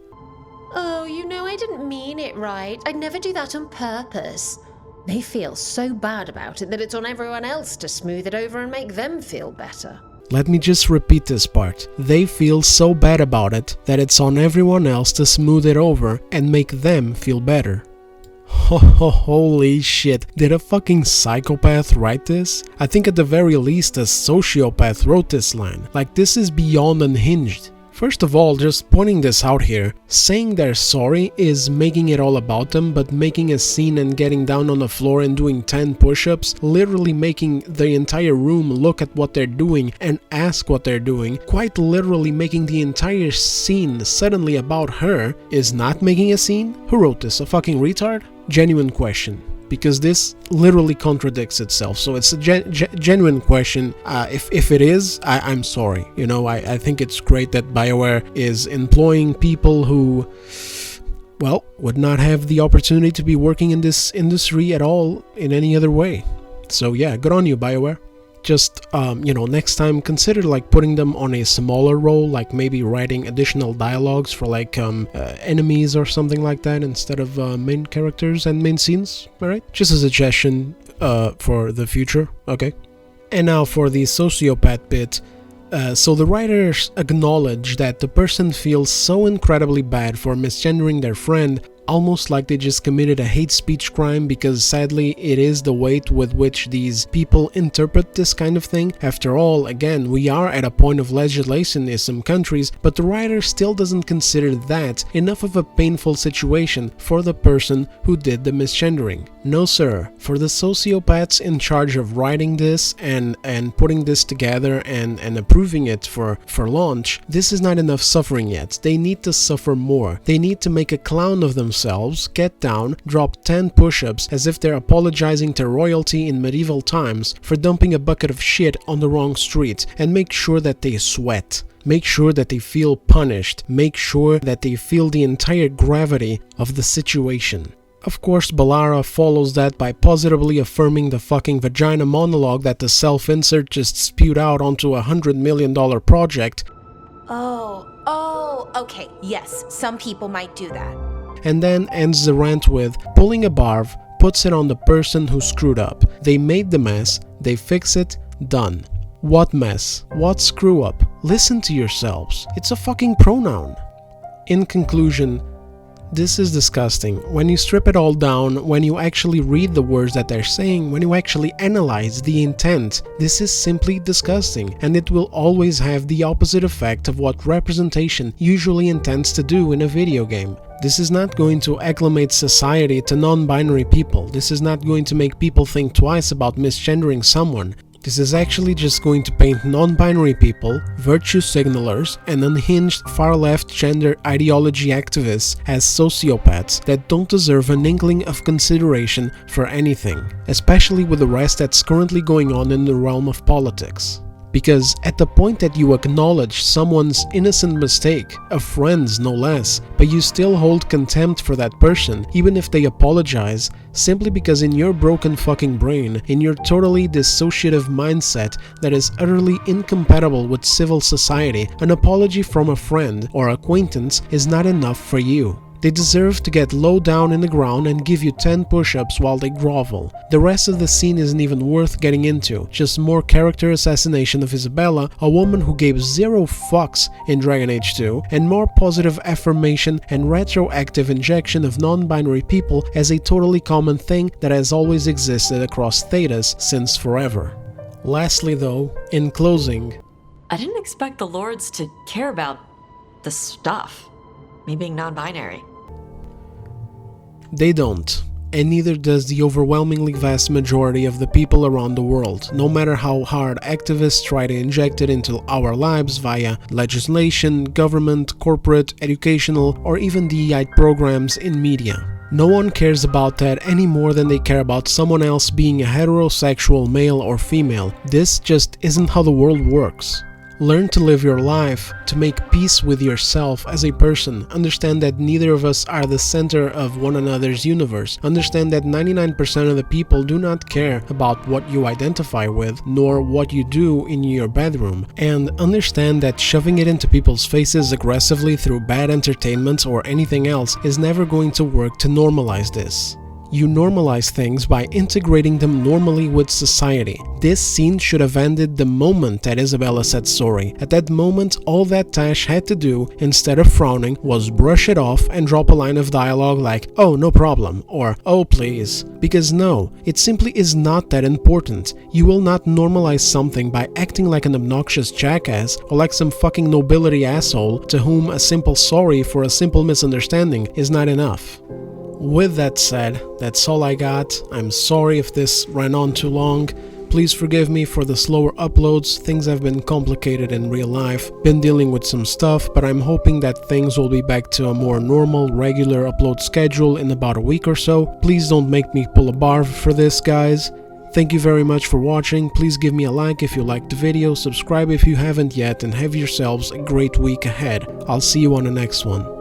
Oh, you know I didn't mean it right. I'd never do that on purpose. They feel so bad about it that it's on everyone else to smooth it over and make them feel better. Let me just repeat this part. They feel so bad about it that it's on everyone else to smooth it over and make them feel better. Holy shit, did a fucking psychopath write this? I think at the very least a sociopath wrote this line. Like, this is beyond unhinged. First of all, just pointing this out here, saying they're sorry is making it all about them, but making a scene and getting down on the floor and doing 10 push-ups, literally making the entire room look at what they're doing and ask what they're doing, quite literally making the entire scene suddenly about her, is not making a scene? Who wrote this? A fucking retard? Genuine question. Because this literally contradicts itself. So it's a genuine question. If it is, I'm sorry. You know, I think it's great that BioWare is employing people who, well, would not have the opportunity to be working in this industry at all in any other way. So yeah, good on you, BioWare. Just, you know, next time consider like putting them on a smaller role, like maybe writing additional dialogues for like enemies or something like that instead of main characters and main scenes, alright? Just a suggestion for the future, okay? And now for the sociopath bit. So the writers acknowledge that the person feels so incredibly bad for misgendering their friend, almost like they just committed a hate speech crime, because sadly it is the weight with which these people interpret this kind of thing. After all, again, we are at a point of legislation in some countries, but the writer still doesn't consider that enough of a painful situation for the person who did the misgendering. No sir, for the sociopaths in charge of writing this and putting this together and approving it for launch, this is not enough suffering yet. They need to suffer more. They need to make a clown of themselves, get down, drop 10 push-ups as if they're apologizing to royalty in medieval times for dumping a bucket of shit on the wrong street, and make sure that they sweat. Make sure that they feel punished. Make sure that they feel the entire gravity of the situation. Of course, Balara follows that by positively affirming the fucking vagina monologue that the self-insert just spewed out onto a $100 million project. Oh, okay, yes, some people might do that. And then ends the rant with pulling a barf, puts it on the person who screwed up. They made the mess, they fix it, done. What mess? What screw up? Listen to yourselves. It's a fucking pronoun. In conclusion, this is disgusting. When you strip it all down, when you actually read the words that they're saying, when you actually analyze the intent, this is simply disgusting, and it will always have the opposite effect of what representation usually intends to do in a video game. This is not going to acclimate society to non-binary people. This is not going to make people think twice about misgendering someone. This is actually just going to paint non-binary people, virtue signalers, and unhinged far-left gender ideology activists as sociopaths that don't deserve an inkling of consideration for anything, especially with the rest that's currently going on in the realm of politics. Because at the point that you acknowledge someone's innocent mistake, a friend's no less, but you still hold contempt for that person, even if they apologize, simply because in your broken fucking brain, in your totally dissociative mindset that is utterly incompatible with civil society, an apology from a friend or acquaintance is not enough for you. They deserve to get low down in the ground and give you 10 push-ups while they grovel. The rest of the scene isn't even worth getting into, just more character assassination of Isabella, a woman who gave zero fucks in Dragon Age 2, and more positive affirmation and retroactive injection of non-binary people as a totally common thing that has always existed across Thedas since forever. Lastly though, in closing, I didn't expect the Lords to care about the stuff, me being non-binary. They don't, and neither does the overwhelmingly vast majority of the people around the world, no matter how hard activists try to inject it into our lives via legislation, government, corporate, educational, or even DEI programs in media. No one cares about that any more than they care about someone else being a heterosexual male or female. This just isn't how the world works. Learn to live your life, to make peace with yourself as a person. Understand that neither of us are the center of one another's universe. Understand that 99% of the people do not care about what you identify with, nor what you do in your bedroom. And understand that shoving it into people's faces aggressively through bad entertainment or anything else is never going to work to normalize this. You normalize things by integrating them normally with society. This scene should have ended the moment that Isabella said sorry. At that moment, all that Taash had to do, instead of frowning, was brush it off and drop a line of dialogue like, "Oh, no problem," or "Oh, please." Because no, it simply is not that important. You will not normalize something by acting like an obnoxious jackass or like some fucking nobility asshole to whom a simple sorry for a simple misunderstanding is not enough. With that said, that's all I got. I'm sorry if this ran on too long. Please forgive me for the slower uploads. Things have been complicated in real life. Been dealing with some stuff, but I'm hoping that things will be back to a more normal, regular upload schedule in about a week or so. Please don't make me pull a barf for this, guys. Thank you very much for watching. Please give me a like if you liked the video, subscribe if you haven't yet, and have yourselves a great week ahead. I'll see you on the next one.